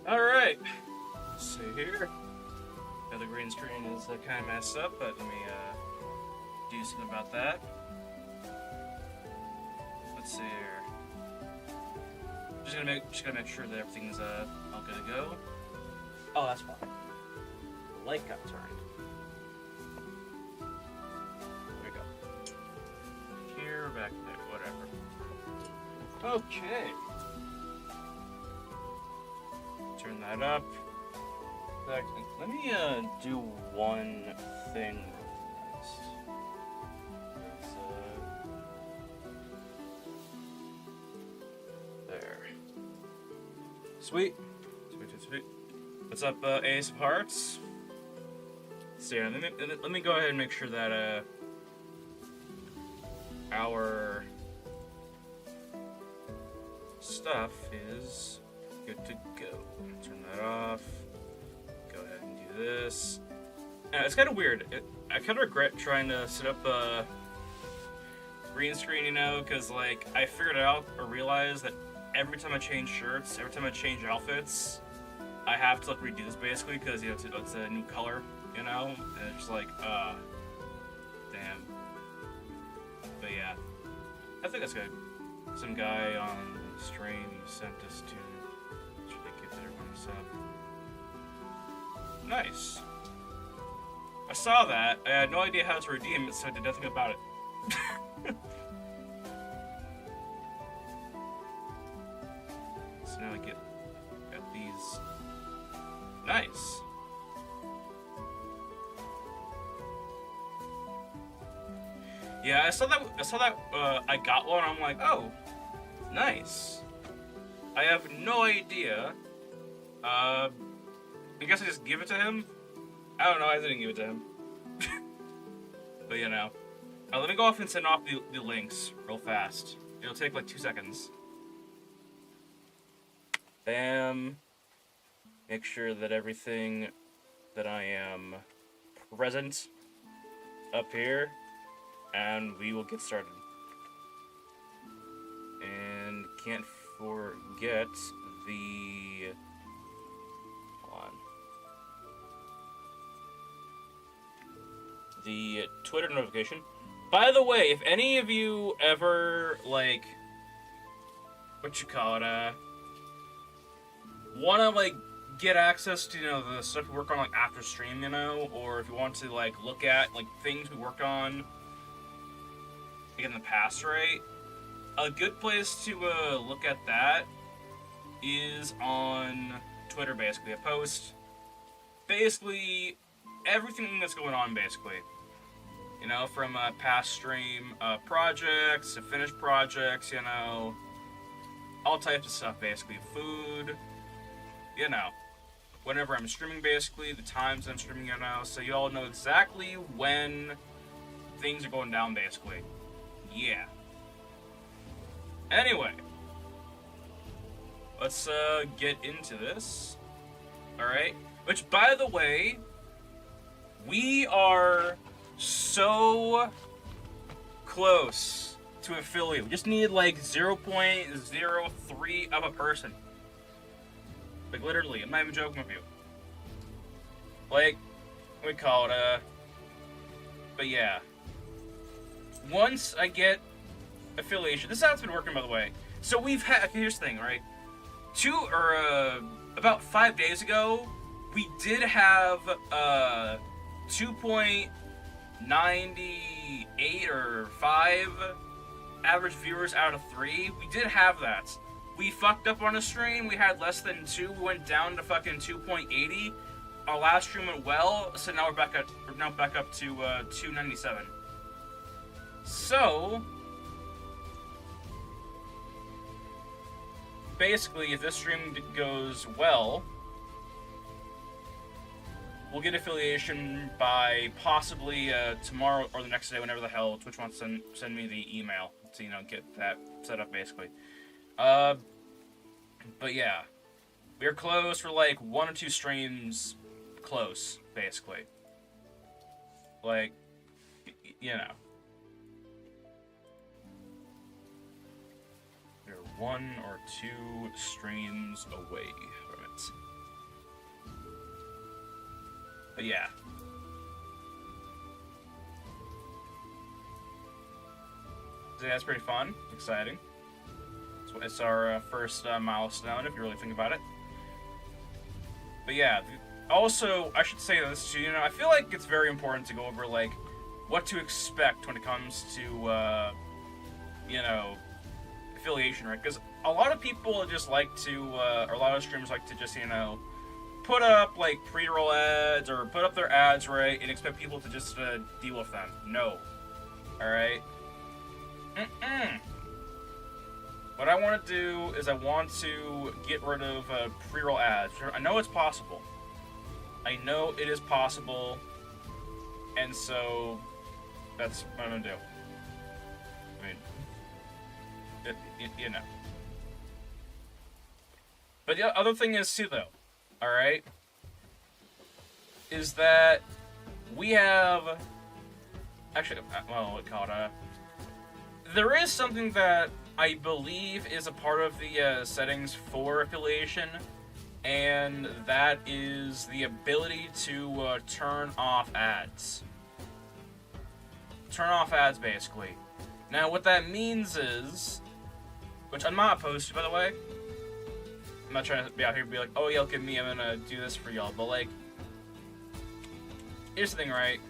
Alright, let's see here. Now the green screen is kind of messed up, but let me do something about that. Let's see here. Just gonna make sure that everything's all good to go. Oh, that's fine. The light got turned. There we go. Here, back there, whatever. Okay. Turn that up. Let me do one thing real fast. There. Sweet. Sweet. What's up, Ace of Hearts? So yeah, let me go ahead and make sure that our stuff is good to go. Turn that off. Go ahead and do this. It's kind of weird. I kind of regret trying to set up a green screen, you know, because like I figured out or realized that every time I change shirts, every time I change outfits, I have to like redo this basically because you know it's a new color, you know, and it's just like damn. But yeah, I think that's good. Some guy on the stream sent us to. Should they get there when it's up? Nice. I saw that. I had no idea how to redeem it, so I did nothing about it. So now I got these. Nice. Yeah, I saw that. I got one. I'm like, oh, nice. I have no idea. I guess I just give it to him. I don't know. I didn't give it to him. But you know, let me go off and send off the links real fast. It'll take like 2 seconds. Bam. Make sure that everything that I am present up here, and we will get started. And can't forget the... Hold on. The Twitter notification. By the way, if any of you ever, like... What you call it, wanna, like, get access to, you know, the stuff we work on, like, after stream, you know? Or if you want to, like, look at, like, things we worked on, like, in the past, right? A good place to look at that is on Twitter, basically. I post basically everything that's going on, basically. You know, from past stream projects to finished projects, you know, all types of stuff, basically. Food, you know, whenever I'm streaming, basically, the times I'm streaming, you know, so you all know exactly when things are going down, basically. Yeah. Anyway, let's get into this. Alright? Which, by the way, we are so close to affiliate. We just need like 0.03 of a person. Like, literally, I'm not even joking with you. Like, we call it but yeah. Once I get affiliation, this is how it's been working, by the way. So we've had, okay, here's the thing, right? About 5 days ago, we did have 2.98 or 5 average viewers out of 3. We did have that. We fucked up on a stream. We had less than 2. We went down to fucking 2.80. Our last stream went well, so now we're back up to 297. So basically, if this stream goes well, we'll get affiliation by possibly tomorrow or the next day, whenever the hell Twitch wants to send me the email to, you know, get that set up, basically. But yeah, we're close for like 1 or 2 streams close, basically. Like, you know. We're 1 or 2 streams away from it. But yeah. So yeah, that's pretty fun, exciting. So it's our first milestone, if you really think about it. But yeah, also, I should say this too, I feel like it's very important to go over, like, what to expect when it comes to, affiliation, right? Because a lot of people just like to, or a lot of streamers like to just, put up, like, pre-roll ads, or put up their ads, right, and expect people to just deal with them. No. Alright? What I want to do is I want to get rid of pre-roll ads. I know it's possible. I know it is possible, and so that's what I'm going to do. I mean, But the other thing is, too, though, alright, is that we have... Actually, well, what call it? There is something that I believe is a part of the settings for affiliation, and that is the ability to turn off ads. Turn off ads, basically. Now, what that means is, which I'm not opposed to, by the way. I'm not trying to be out here and be like, oh yeah, look at me, I'm gonna do this for y'all, but like, here's the thing, right?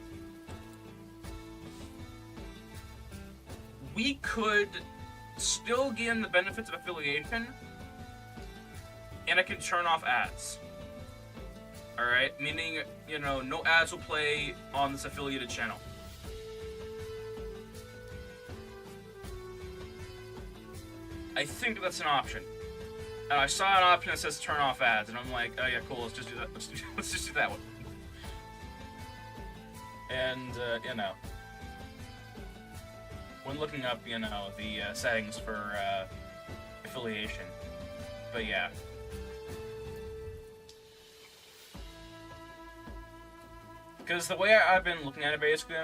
We could still gain the benefits of affiliation, and I can turn off ads. Alright? Meaning, no ads will play on this affiliated channel. I think that's an option. And I saw an option that says turn off ads, and I'm like, oh yeah, cool, let's just do that. Let's just do that one. And, when looking up, the settings for affiliation. But yeah. Because the way I've been looking at it, basically,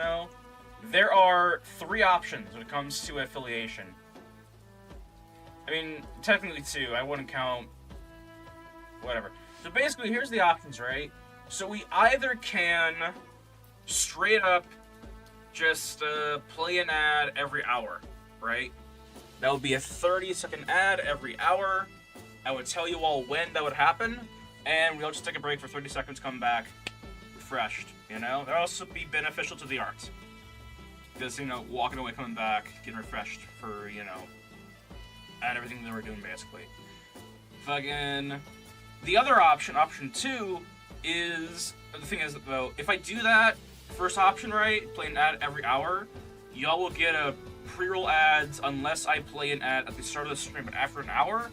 there are 3 options when it comes to affiliation. I mean, technically 2. I wouldn't count... whatever. So basically, here's the options, right? So we either can straight up just play an ad every hour, right? That would be a 30-second ad every hour. I would tell you all when that would happen, and we'll just take a break for 30 seconds, come back, refreshed, That would also be beneficial to the art. Because, walking away, coming back, getting refreshed for, and everything that we're doing, basically. Fucking... The other option, option 2, is... The thing is, though, if I do that, first option, right, play an ad every hour, y'all will get a pre-roll ads unless I play an ad at the start of the stream, but after an hour,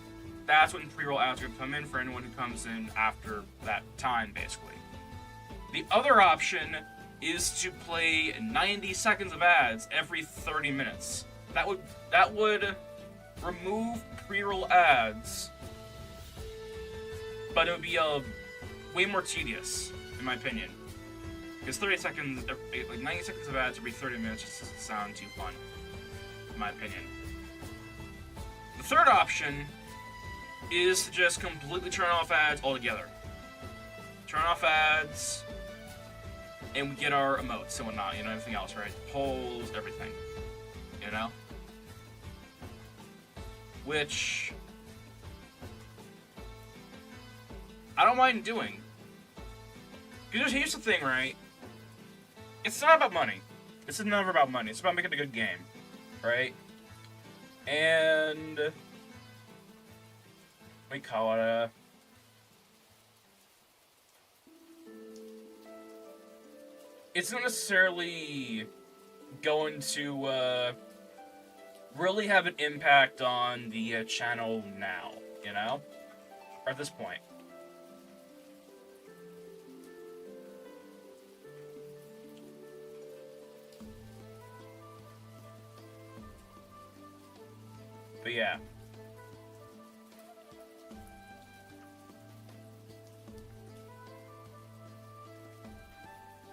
that's when pre-roll ads are going to come in for anyone who comes in after that time, basically. The other option is to play 90 seconds of ads every 30 minutes. That would remove pre-roll ads, but it would be way more tedious, in my opinion. Because 30 seconds, like 90 seconds of ads every 30 minutes just doesn't sound too fun, in my opinion. The third option is to just completely turn off ads altogether. Turn off ads, and we get our emotes and whatnot, everything else, right? Polls, everything, Which I don't mind doing. Because here's the thing, right? It's not about money. This is never about money. It's about making a good game, right? And we call it it's not necessarily going to really have an impact on the channel now, or at this point. But yeah.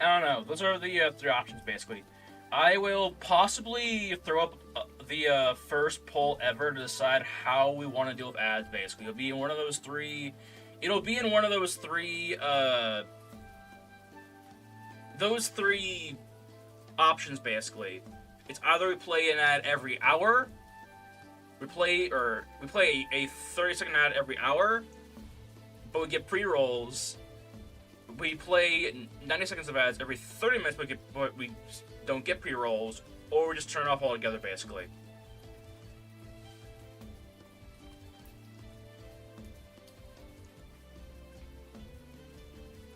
I don't know. Those are the 3 options, basically. I will possibly throw up the first poll ever to decide how we want to deal with ads, basically. It'll be in one of those 3... It'll be in one of those 3 those three options basically. It's either we play an ad every hour, we play a 30-second ad every hour, but we get pre-rolls. We play 90 seconds of ads every 30 minutes, but we don't get pre-rolls, or we just turn it off altogether basically.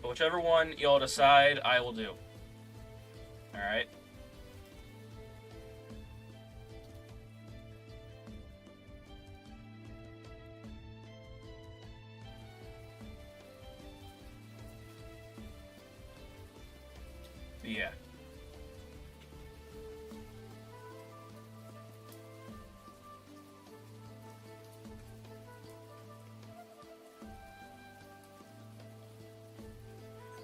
But whichever one y'all decide, I will do. Alright? Yeah.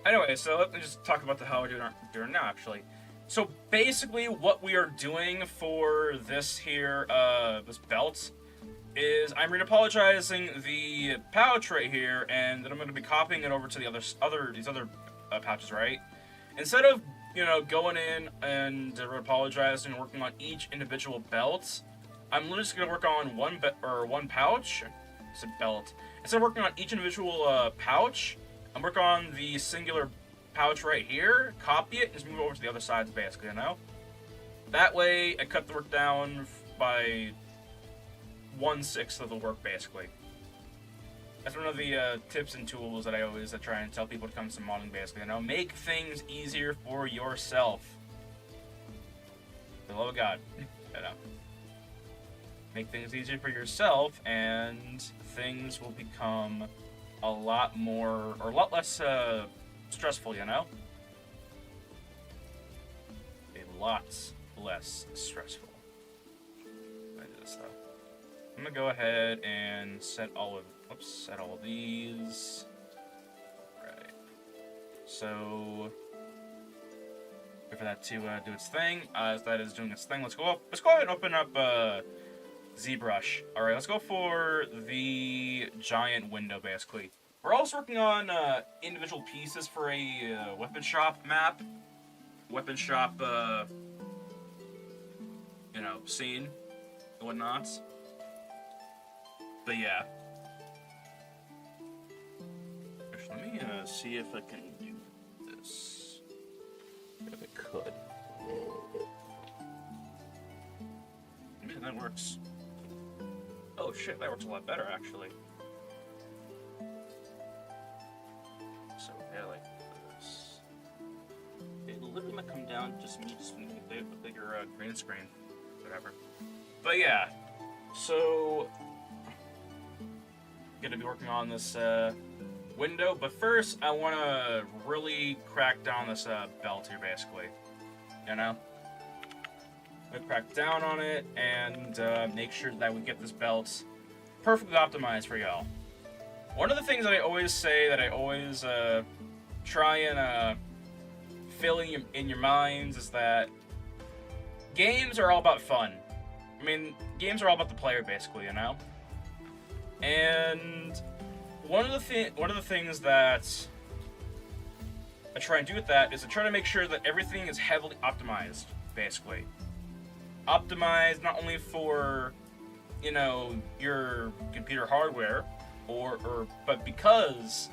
Anyway, so let me just talk about how we're doing now, actually. So basically, what we are doing for this here, this belt, is I'm retopologizing the pouch right here, and then I'm going to be copying it over to these other pouches, right? Instead of going in and retopologizing and working on each individual belt, I'm literally just going to work on one pouch. It's a belt. Instead of working on each individual pouch, I'm working on the singular pouch right here, copy it, and just move it over to the other sides, basically, That way, I cut the work down by 1/6 of the work, basically. That's one of the tips and tools that I always try and tell people when it comes to modeling, basically, Make things easier for yourself. For the love of God. Make things easier for yourself, and things will become a lot less stressful, A lot less stressful. I do this stuff. I'm gonna go ahead and set all of these. Right. So wait for that to do its thing. As that is doing its thing, let's go ahead and open up ZBrush. Alright, let's go for the giant window, basically. We're also working on individual pieces for a weapon shop map. Weapon shop, scene and whatnot. But yeah. Actually, let me see if I can do this. If it could. Man, that works. Oh shit, that works a lot better, actually. So, yeah, like this. It'll literally not come down just making a bigger green screen. Whatever. But yeah, so gonna be working on this window, but first I want to really crack down this belt here, basically. I'm gonna crack down on it and make sure that we get this belt perfectly optimized for y'all. One of the things that I always say, that I always try and fill in your minds, is that games are all about fun. I mean, games are all about the player, basically, And one of the things that I try and do with that is I try to make sure that everything is heavily optimized, basically. Optimized not only for, your computer hardware, but because,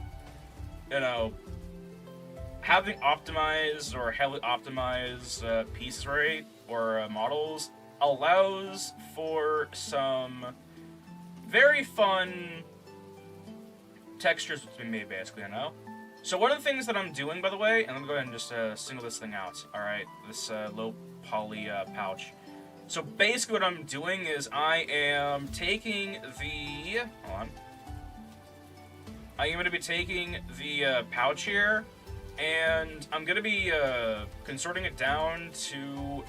having optimized or heavily optimized pieces, right, or models allows for some very fun textures to be made, basically, So one of the things that I'm doing, by the way, and I'm gonna go ahead and just single this thing out, alright, this low poly pouch. So basically what I'm doing is I am taking the, I am going to be taking the pouch here, and I'm going to be consorting it down to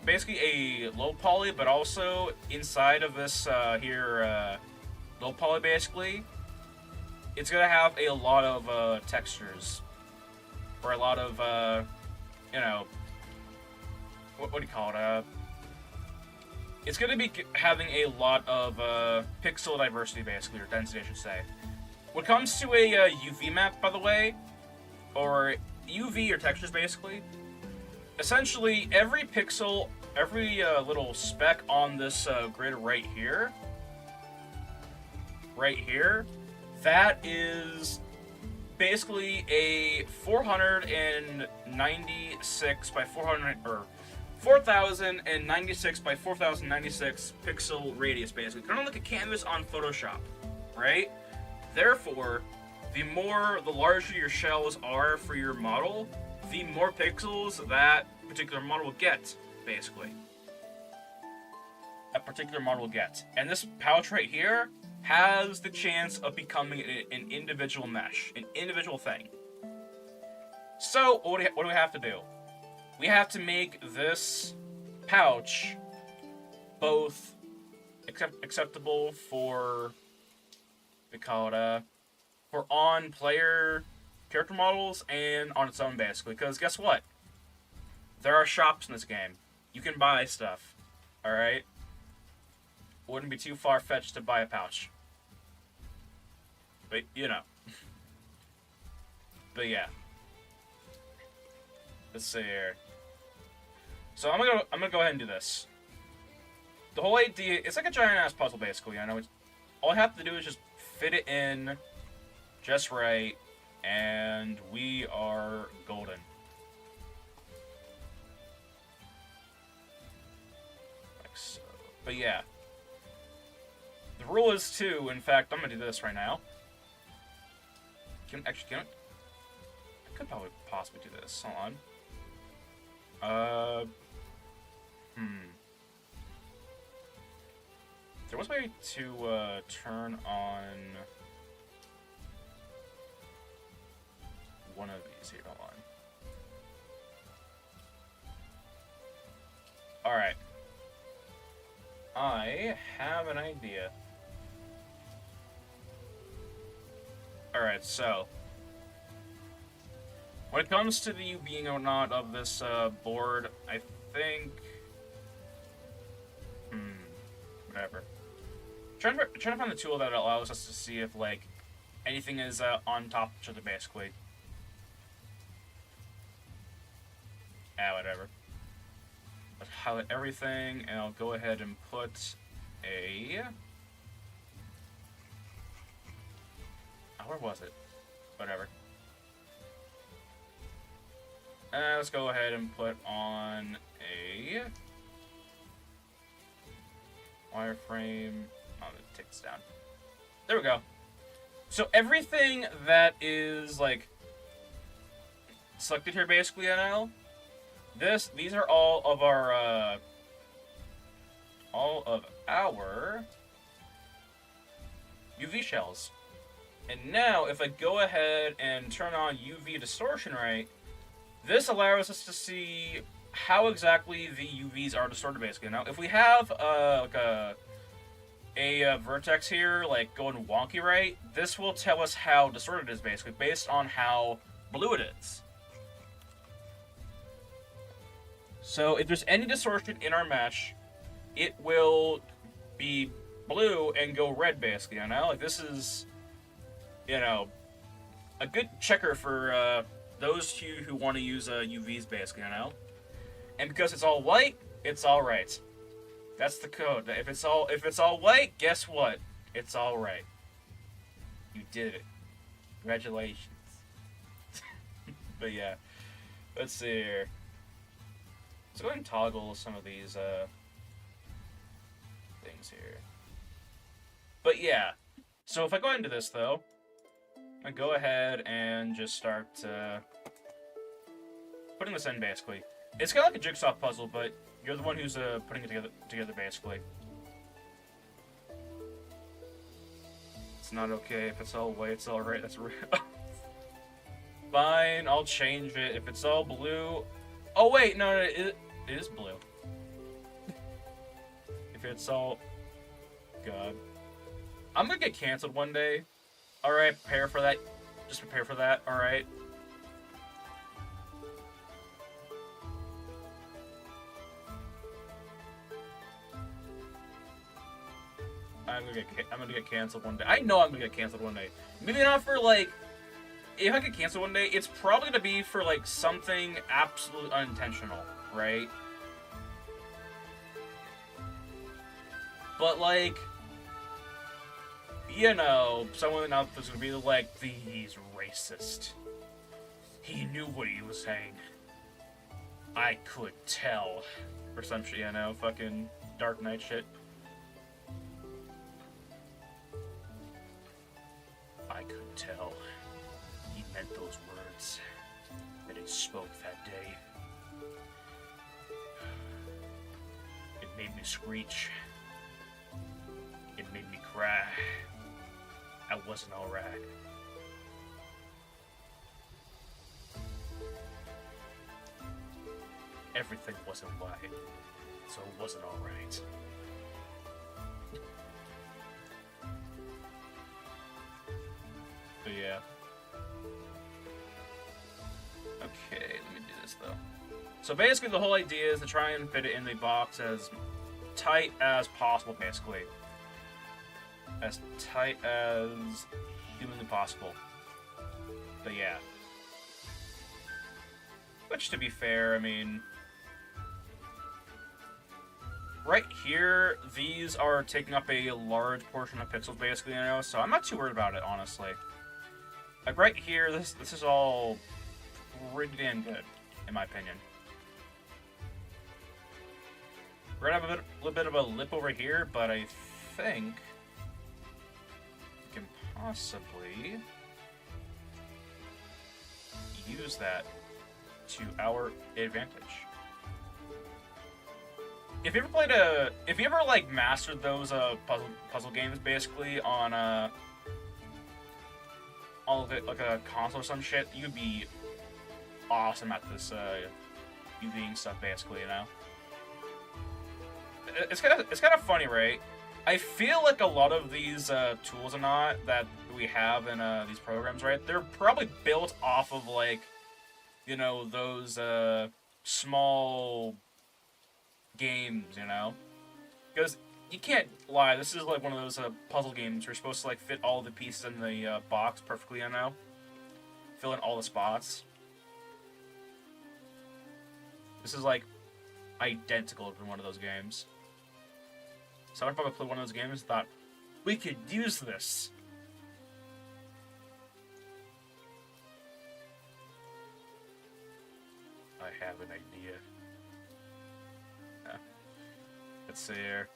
basically a low poly, but also inside of this low poly, basically, it's going to have a lot of textures, or a lot of, what do you call it, it's going to be having a lot of pixel diversity, basically, or density, I should say. When it comes to a UV map, by the way, or UV or textures basically, essentially every pixel, every little speck on this grid right here, that is basically a 496 by 400 or 4096 by 4096 pixel radius, basically, kind of like a canvas on Photoshop, right? Therefore, the larger your shells are for your model, the more pixels that particular model will get, basically. A particular model will get. And this pouch right here has the chance of becoming an individual mesh, an individual thing. So, what do we have to do? We have to make this pouch both acceptable for, we call it, for on-player character models and on its own, basically. Because guess what? There are shops in this game. You can buy stuff, alright? Wouldn't be too far-fetched to buy a pouch. But, you know. But yeah. Let's see here. So I'm gonna go ahead and do this. The whole idea, it's like a giant ass puzzle, basically. I know it's, all I have to do is just fit it in just right, and we are golden. Like so. But yeah. The rule is to, in fact, I'm gonna do this right now. I could probably possibly do this. Hold on. There was a way to turn on one of these here. Hold on. Alright. I have an idea. Alright, so when it comes to the UVing or not of this board, I think... whatever. Trying to find the tool that allows us to see if, like, anything is on top of each other, basically. Whatever. Let's highlight everything, and I'll go ahead and put a... where was it? Whatever. Let's go ahead and put on a wireframe. Oh, it takes down. There we go. So everything that is like selected here, basically, NL. These are all of our UV shells. And now, if I go ahead and turn on UV distortion right, this allows us to see how exactly the UVs are distorted, basically. Now, if we have like a vertex here, like going wonky right, this will tell us how distorted it is, basically, based on how blue it is. So, if there's any distortion in our mesh, it will be blue and go red, basically, you know? Like, this is, you know, a good checker for those of you who want to use UVs, basically, you know? And because it's all white, it's all right. That's the code. If it's all white, guess what? It's all right. You did it. Congratulations. But yeah, let's see here. Let's go ahead and toggle some of these things here. But yeah, so if I go into this though, I go ahead and just start putting this in, basically. It's kind of like a jigsaw puzzle, but you're the one who's putting it together, basically. It's not okay if it's all white, it's all right. That's real. Fine, I'll change it. If it's all blue... Oh, wait, no, it is blue. If it's all... God. I'm gonna get canceled one day. Alright, prepare for that. Just prepare for that, alright? I'm gonna get canceled one day. I know I'm gonna get canceled one day. Maybe not for like, if I get canceled one day, it's probably gonna be for like something absolutely unintentional, right? But like, you know, someone out there's gonna be like, he's racist. He knew what he was saying. I could tell. Or some shit, you know, fucking Dark Knight shit. I could tell. He meant those words that he spoke that day. It made me screech. It made me cry. I wasn't alright. Everything wasn't right, so it wasn't alright. But yeah. Okay, let me do this though. So basically the whole idea is to try and fit it in the box as tight as possible, basically. As tight as humanly possible. But yeah. Which, to be fair, I mean, right here, these are taking up a large portion of pixels, basically, you know, so I'm not too worried about it, honestly. Like, right here, this is all pretty damn good, in my opinion. We're gonna have a little bit of a lip over here, but I think we can possibly use that to our advantage. If you ever like mastered those puzzle games basically on like a console or some shit, you'd be awesome at this UVing stuff basically, you know. It's kind of funny, right? I feel like a lot of these tools and not that we have in these programs, right? They're probably built off of like, you know, those small games, you know? Because you can't lie, this is like one of those puzzle games where you're supposed to like fit all the pieces in the box perfectly, you know? Fill in all the spots. This is like identical to one of those games. So I probably played one of those games and thought, we could use this. I have an idea. Let's see here.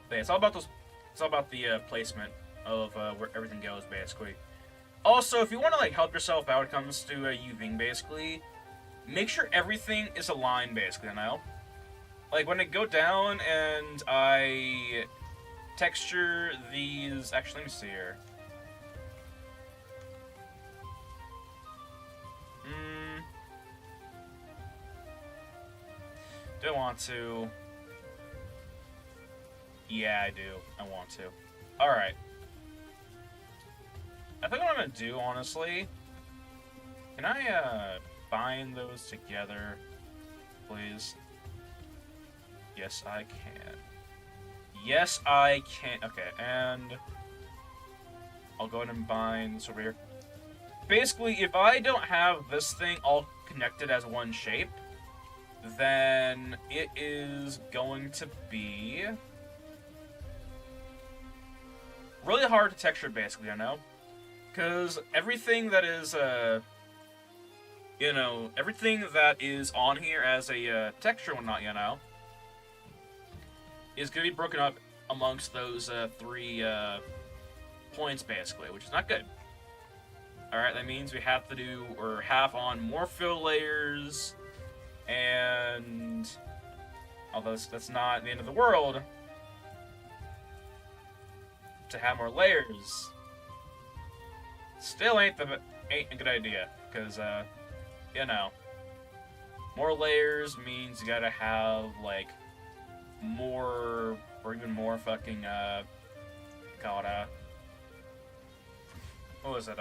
But yeah, it's all about those. It's all about the placement of where everything goes, basically. Also, if you want to like help yourself out when it comes to UVing, basically, make sure everything is aligned, basically. You know, like when I go down and I texture these. Actually, let me see here. Do I want to? Yeah, I do. I want to. Alright. I think what I'm gonna do, honestly... Can I, bind those together, please? Yes, I can. Yes, I can. Okay, and... I'll go ahead and bind this over here. Basically, if I don't have this thing all connected as one shape, then it is going to be really hard to texture, basically, I know. Because everything that is, you know, everything that is on here as a texture and whatnot, you know, is going to be broken up amongst those 3 points, basically, which is not good. Alright, that means we have to do, or have on more fill layers, and although that's not the end of the world, to have more layers still ain't a good idea, because you know, more layers means you gotta have like more, or even more fucking what was it,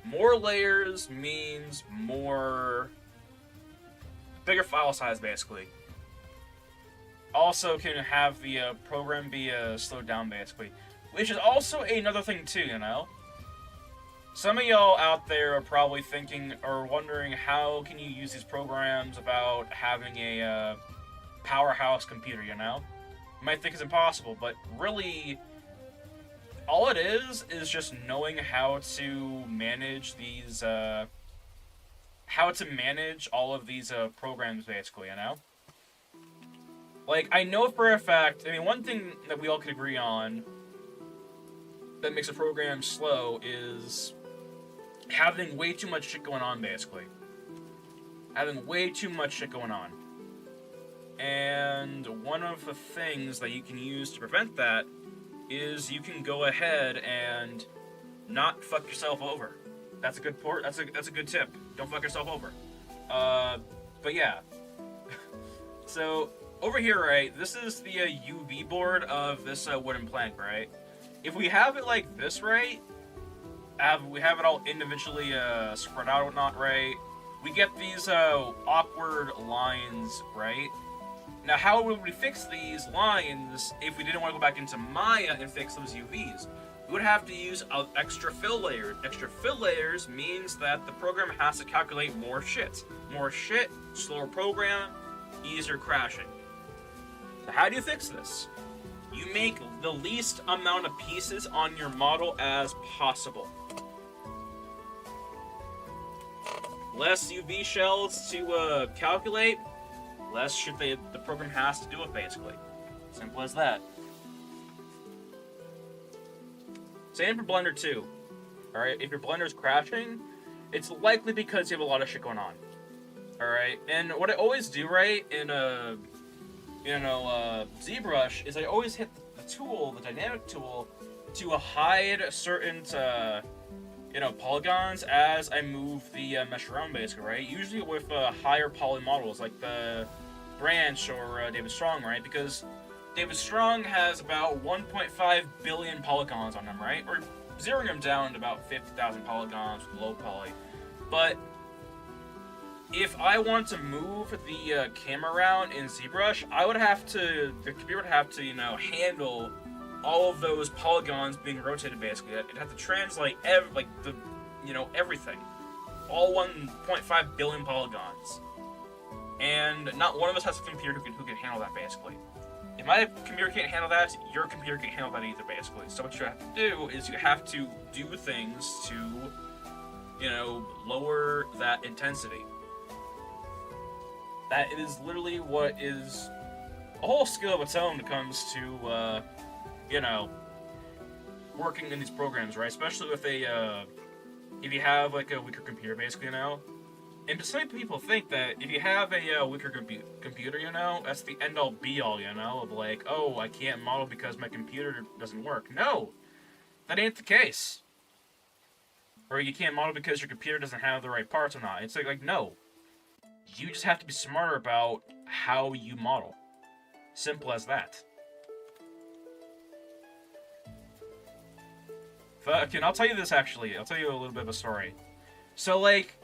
more layers means more bigger file size, basically. also can have the program be slowed down, basically. Which is also another thing, too, you know? Some of y'all out there are probably thinking or wondering how can you use these programs without having a powerhouse computer, you know? You might think it's impossible, but really, all it is just knowing how to manage these, how to manage all of these programs, basically, you know? Like, I know for a fact, I mean, one thing that we all could agree on that makes a program slow is having way too much shit going on, basically. Having way too much shit going on. And one of the things that you can use to prevent that is you can go ahead and not fuck yourself over. That's a good port. That's a good tip. Don't fuck yourself over. But yeah. So over here, right? This is the UV board of this wooden plank, right? If we have it like this, right? We have it all individually spread out or whatnot, right? We get these awkward lines, right? Now, how would we fix these lines if we didn't want to go back into Maya and fix those UVs? We would have to use extra fill layers. Extra fill layers means that the program has to calculate more shit. More shit, slower program, easier crashing. So how do you fix this? You make the least amount of pieces on your model as possible. Less UV shells to calculate, less shit the program has to do it, basically. Simple as that. Same for Blender too. Alright, if your Blender's crashing, it's likely because you have a lot of shit going on. Alright, and what I always do, right, in ZBrush, is I always hit the tool, the dynamic tool, to hide certain, polygons as I move the mesh around, basically, right? Usually with higher poly models, like the Branch or David Strong, right? Because David Strong has about 1.5 billion polygons on them, right? Or zeroing them down to about 50,000 polygons with low poly. But if I want to move the camera around in ZBrush, the computer would have to, handle all of those polygons being rotated, basically. It'd have to translate everything. All 1.5 billion polygons. And not one of us has a computer who can handle that, basically. If my computer can't handle that, your computer can't handle that either, basically. So what you have to do is you have to do things to, lower that intensity. That is literally what is a whole skill of its own when it comes to, working in these programs, right? Especially with if you have, like, a weaker computer, basically, And some people think that if you have a weaker computer, that's the end-all be-all, of like, oh, I can't model because my computer doesn't work. No! That ain't the case. Or you can't model because your computer doesn't have the right parts or not. It's like no. You just have to be smarter about how you model. Simple as that. Okay, I'll tell you this, actually. I'll tell you a little bit of a story. So, like,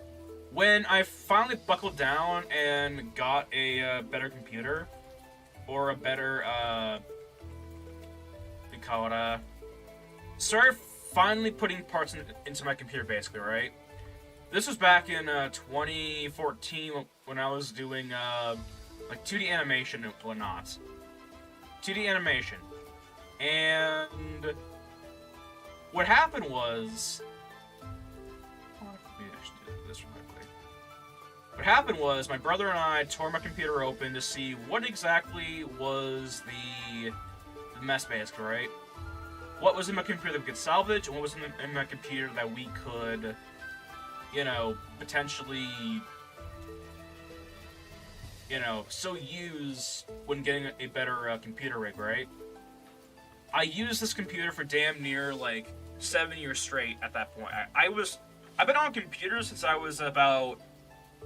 when I finally buckled down and got a better computer, or a better, started finally putting parts into my computer, basically, right? This was back in 2014 when I was doing, like, 2D animation and whatnot. 2D animation. And what happened was... What happened was, my brother and I tore my computer open to see what exactly was the mess, basically, right? What was in my computer that we could salvage, and what was in my computer that we could, potentially, still use when getting a better computer rig, right? I used this computer for damn near, like, 7 years straight at that point. I've been on computers since I was about,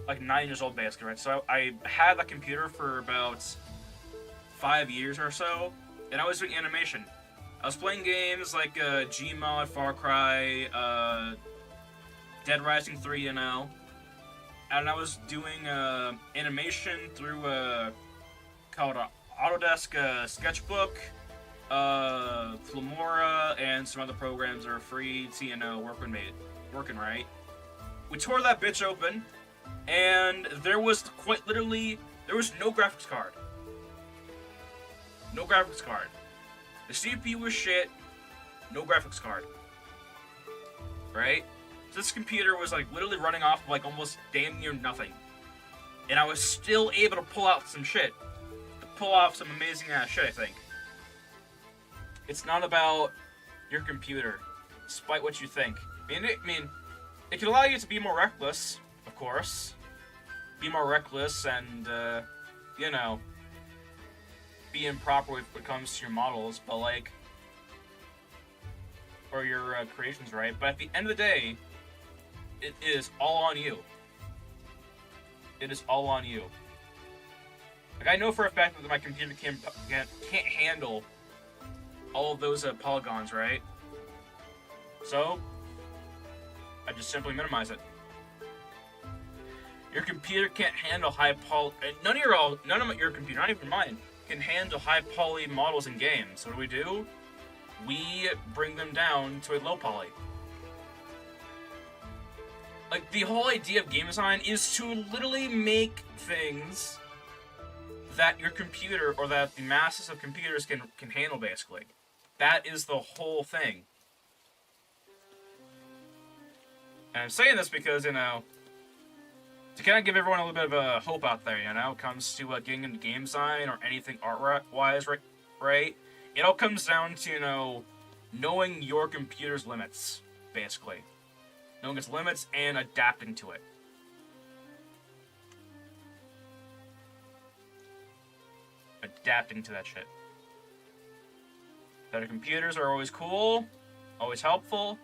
like, 9 years old, basically, right? So I had that computer for about 5 years or so, and I was doing animation. I was playing games like Gmod, Far Cry, Dead Rising 3, and I was doing animation through called Autodesk Sketchbook, Filmora, and some other programs that are free to, working right. We tore that bitch open, and there was quite literally, there was no graphics card. No graphics card. The CPU was shit, no graphics card. Right? So this computer was like literally running off like almost damn near nothing. And I was still able to pull out some shit. To pull off some amazing ass shit, I think. It's not about your computer, despite what you think. I mean, it can allow you to be more reckless, of course. Be more reckless and, be improper when it comes to your models, but like, or your creations, right? But at the end of the day, it is all on you. It is all on you. Like, I know for a fact that my computer can't handle all of those polygons, right? So, I just simply minimize it. Your computer can't handle high poly. None of your computer, not even mine, can handle high poly models in games. So what do? We bring them down to a low poly. Like, the whole idea of game design is to literally make things that your computer, or that the masses of computers can handle, basically. That is the whole thing. And I'm saying this because, to kind of give everyone a little bit of a hope out there, when it comes to getting into game design or anything art-wise, right? It all comes down to, knowing your computer's limits, basically. Knowing its limits and adapting to it. Adapting to that shit. Better computers are always cool, always helpful,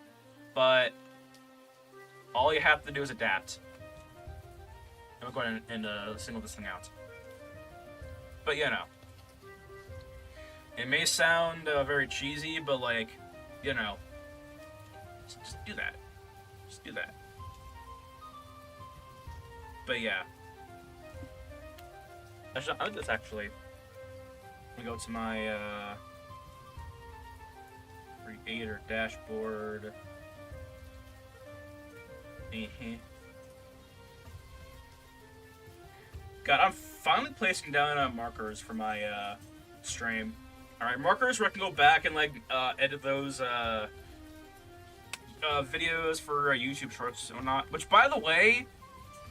but all you have to do is adapt. I'm going to go ahead and single this thing out. But, it may sound very cheesy, but, like, just do that. Just do that. But, yeah. I'll do this, actually. I'm going to go to my, creator dashboard. God, I'm finally placing down markers for my stream. Alright, markers where I can go back and edit those videos for YouTube shorts and whatnot. Which, by the way,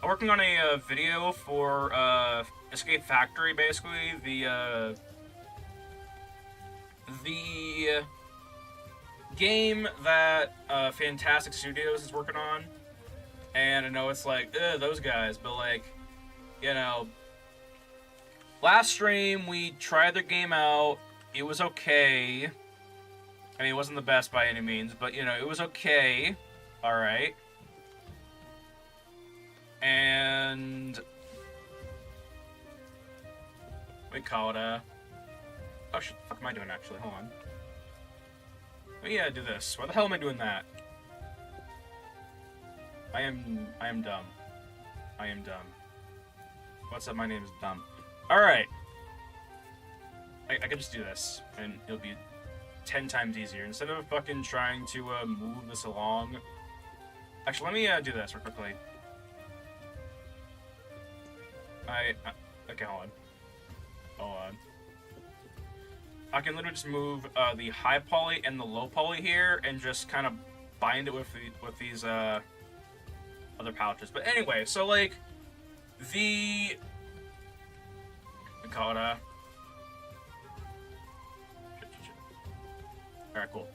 I'm working on a video for Escape Factory, basically. The game that Fantastic Studios is working on. And I know it's like, those guys, but last stream we tried their game out. It was okay. I mean, it wasn't the best by any means, but it was okay. Alright. And we call it oh shit, the fuck am I doing actually? Hold on. Oh yeah, do this. Why the hell am I doing that? I am dumb. I am dumb. What's up? My name is dumb. Alright. I could just do this, and it'll be 10 times easier. Instead of fucking trying to move this along. Actually, let me do this real quickly. Okay, hold on. Hold on. I can literally just move the high poly and the low poly here, and just kind of bind it with these other pouches. But anyway, so we call it alright, cool.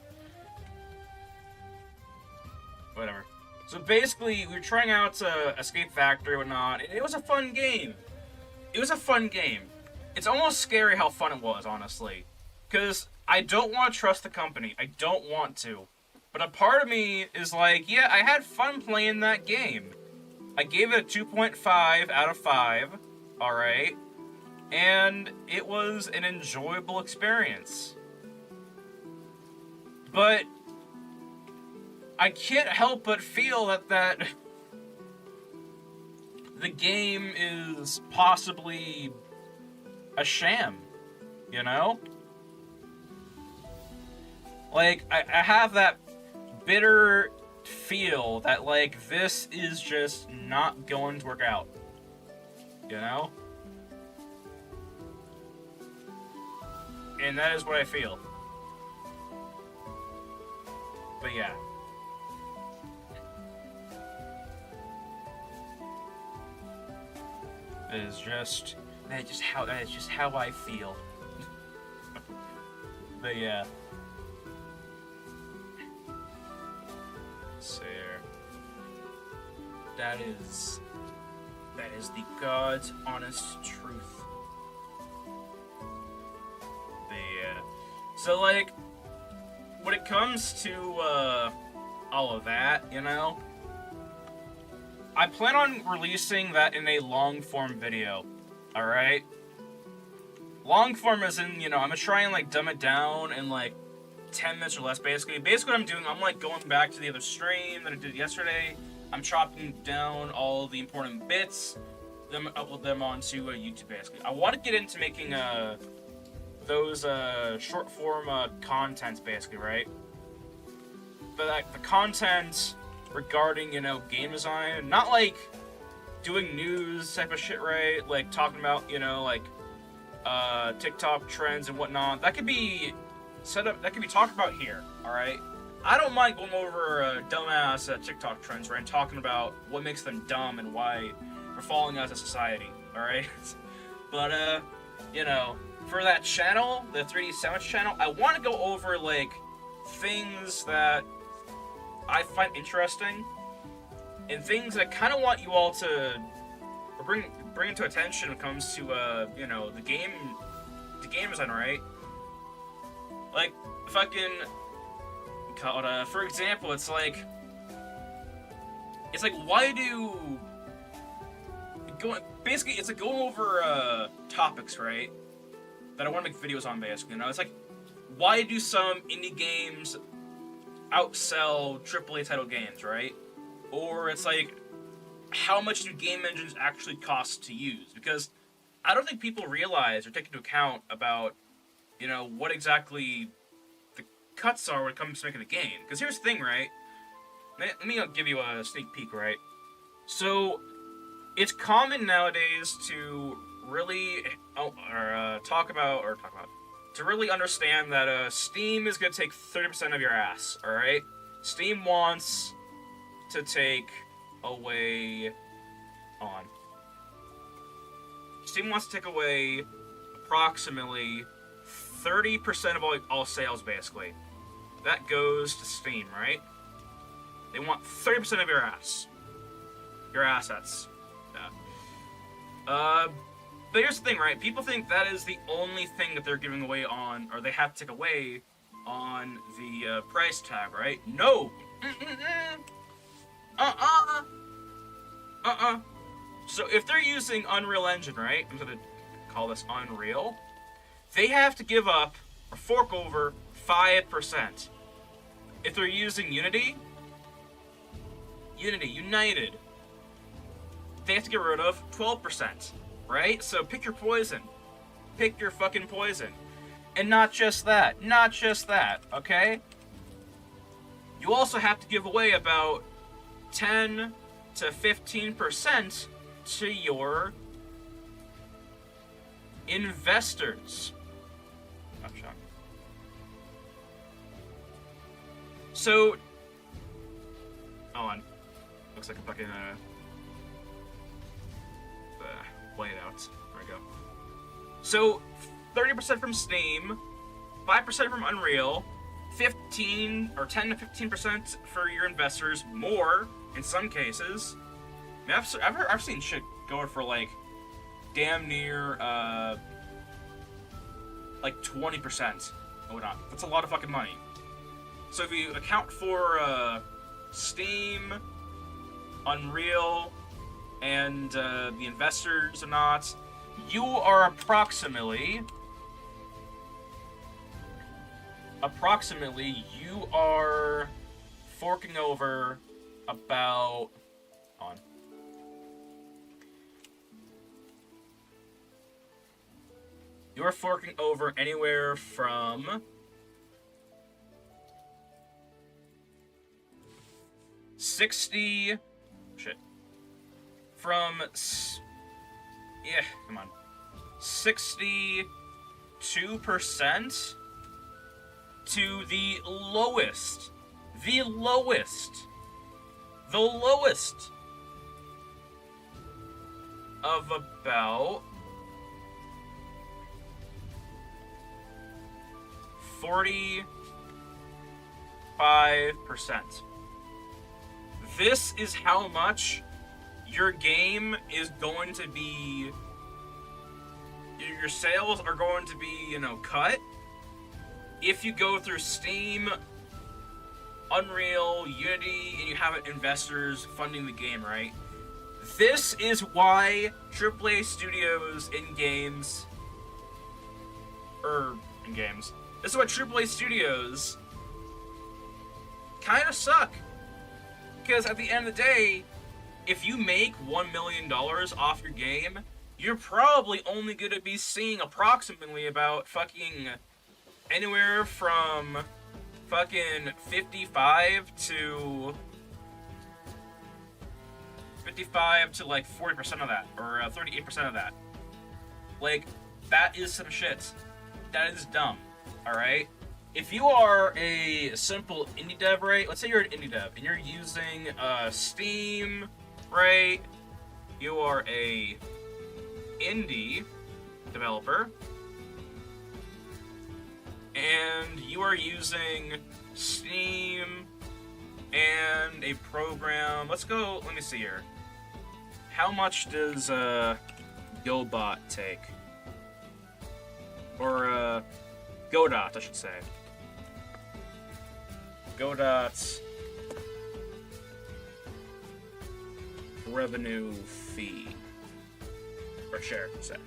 Whatever. So basically, we were trying out Escape Factory and whatnot, and it was a fun game. It was a fun game. It's almost scary how fun it was, honestly. Because I don't want to trust the company. I don't want to. But a part of me is like, yeah, I had fun playing that game. I gave it a 2.5 out of 5. Alright. And it was an enjoyable experience. But I can't help but feel that the game is possibly a sham. you know? Like, I have that bitter feel that, like, this is just not going to work out, you know? And that is what I feel. But yeah. That is just how I feel. But yeah. So that is the God's honest truth. But yeah. So like, when it comes to all of that, you know, I plan on releasing that in a long-form video, alright? Long-form as in, you know, I'm gonna try and, like, dumb it down in, like, 10 minutes or less, basically. Basically what I'm doing, I'm, like, going back to the other stream that I did yesterday. I'm chopping down all the important bits, then upload them onto YouTube, basically. I want to get into making, those, short-form, contents, basically, right? But, like, the content regarding, you know, game design, not like doing news type of shit, right? Like talking about, you know, like TikTok trends and whatnot. That could be set up, that could be talked about here, alright? I don't mind going over dumbass TikTok trends, right? And talking about what makes them dumb and why we're falling as a society, alright? But, you know, for that channel, the 3D Sandwich channel, I want to go over, like, things that I find interesting, and things that I kind of want you all to bring into attention when it comes to, you know, the game design, right? Like, fucking, for example, it's like, why do, basically, it's like going over, topics, right, that I want to make videos on, basically, you know? It's like, why do some indie games outsell AAA title games, right? Or it's like, how much do game engines actually cost to use? Because I don't think people realize or take into account about, you know, what exactly the cuts are when it comes to making a game. Because here's the thing, right? Let me give you a sneak peek, right? So, it's common nowadays to really to really understand that Steam is going to take 30% of your ass, alright? Steam wants to take away... Steam wants to take away approximately 30% of all sales, basically. That goes to Steam, right? They want 30% of your ass. Your assets. Yeah. But here's the thing, right? People think that is the only thing that they're giving away on, or they have to take away on the price tag, right? No! So if they're using Unreal Engine, right? I'm gonna call this Unreal. They have to give up or fork over 5%. If they're using Unity, United, they have to get rid of 12%. Right? So pick your poison. Pick your fucking poison. And not just that, okay? You also have to give away about 10 to 15% to your investors. I'm shocked. So, hold on. Looks like a fucking, play it out. There we go. So, 30% from Steam, 5% from Unreal, 10 to 15% for your investors, more in some cases. I mean, I've seen shit going for like damn near like 20%. Oh, not. That's a lot of fucking money. So if you account for Steam, Unreal, and the investors or not, you are approximately you are forking over about you're forking over anywhere from 60 shit from yeah, come on, 62% to the lowest of about 45%. This is how much your game is going to be, your sales are going to be, cut if you go through Steam, Unreal, Unity, and you have investors funding the game, right? This is why AAA studios in games, this is why AAA studios kind of suck. Because at the end of the day, if you make $1 million off your game, you're probably only going to be seeing approximately about fucking anywhere from fucking 55 to like 40% of that, or 38% of that. Like, that is some shit. That is dumb, alright? If you are a simple indie dev, right? Let's say you're an indie dev, and you're using Steam, right? You are a indie developer, and you are using Steam and a program. Let me see here. How much does GoBot take? Or Godot, I should say. Godot's revenue fee. Or share, say.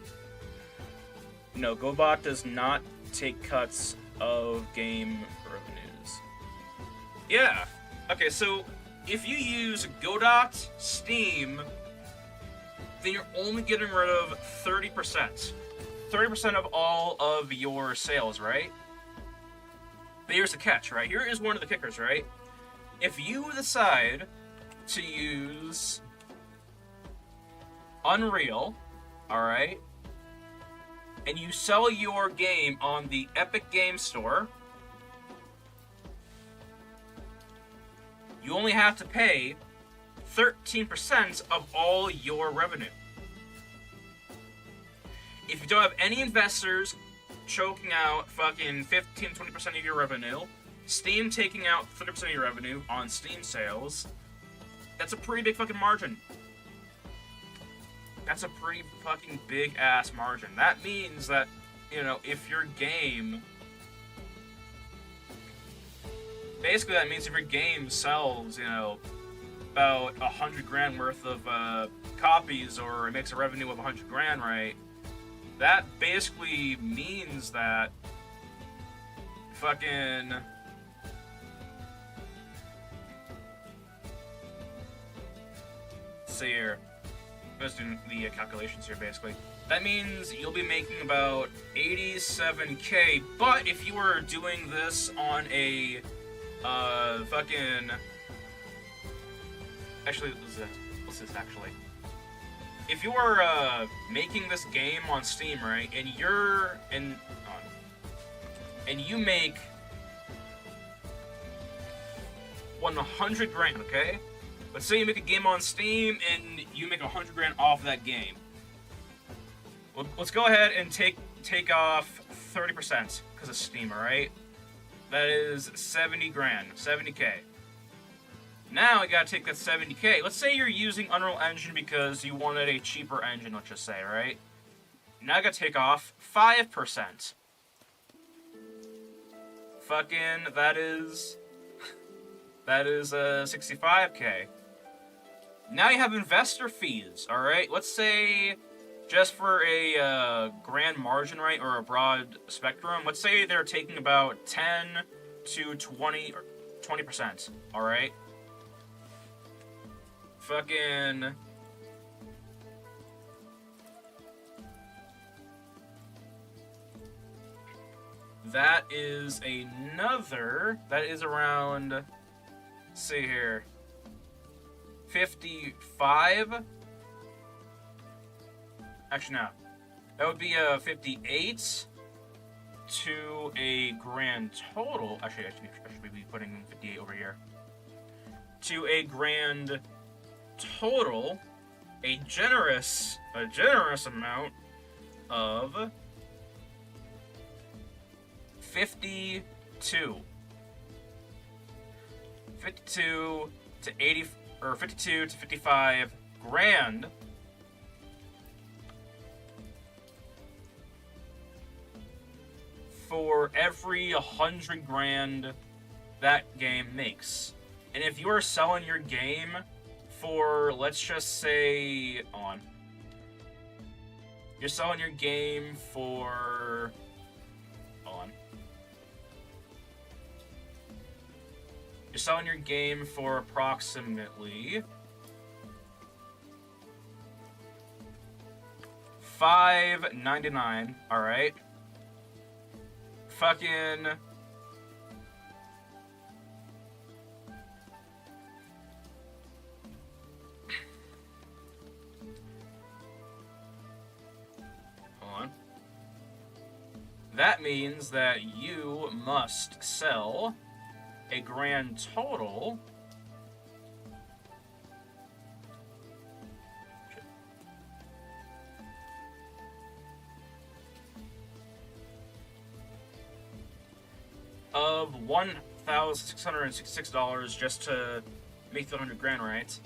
No, GoBot does not take cuts of game revenues. Yeah. Okay, so if you use Godot, Steam, then you're only getting rid of 30%. 30% of all of your sales, right? But here's the catch, right? Here is one of the kickers, right? If you decide to use Unreal, alright, and you sell your game on the Epic Game Store, you only have to pay 13% of all your revenue. If you don't have any investors choking out fucking 15-20% of your revenue, Steam taking out 30% of your revenue on Steam sales, that's a pretty big fucking margin. That's a pretty fucking big ass margin. That means that, if your game... Basically, that means if your game sells, about 100 grand worth of copies, or it makes a revenue of 100 grand, right? That basically means that fucking... Let's see here. I'm just doing the calculations here, basically. That means you'll be making about 87k, but if you were doing this on a fucking... Actually, what's this actually? If you are making this game on Steam, right, and you make 100 grand, okay? Let's say you make a game on Steam and you make 100 grand off that game. Well, let's go ahead and take off 30% because of Steam, alright? That is 70 grand, 70k. Now I gotta take that 70k. Let's say you're using Unreal Engine because you wanted a cheaper engine, let's just say, right? Now I gotta take off 5%. Fucking, that is 65k. Now you have investor fees, alright? Let's say, just for a grand margin, right, or a broad spectrum, let's say they're taking about 10 to 20%, alright? Fucking... that is another. That is around. Let's see here. 55. Actually, no. That would be 58 to a grand total. Actually, I should be putting 58 over here. To a grand total, a generous amount of 52. 52 to 80 or 52 to 55 grand for every 100 grand that game makes. And if you are selling your game for, let's just say, you're selling your game for, you're selling your game for approximately $5.99, alright? Fucking... Hold on. That means that you must sell a grand total of $1,666 just to make the 100 grand, right?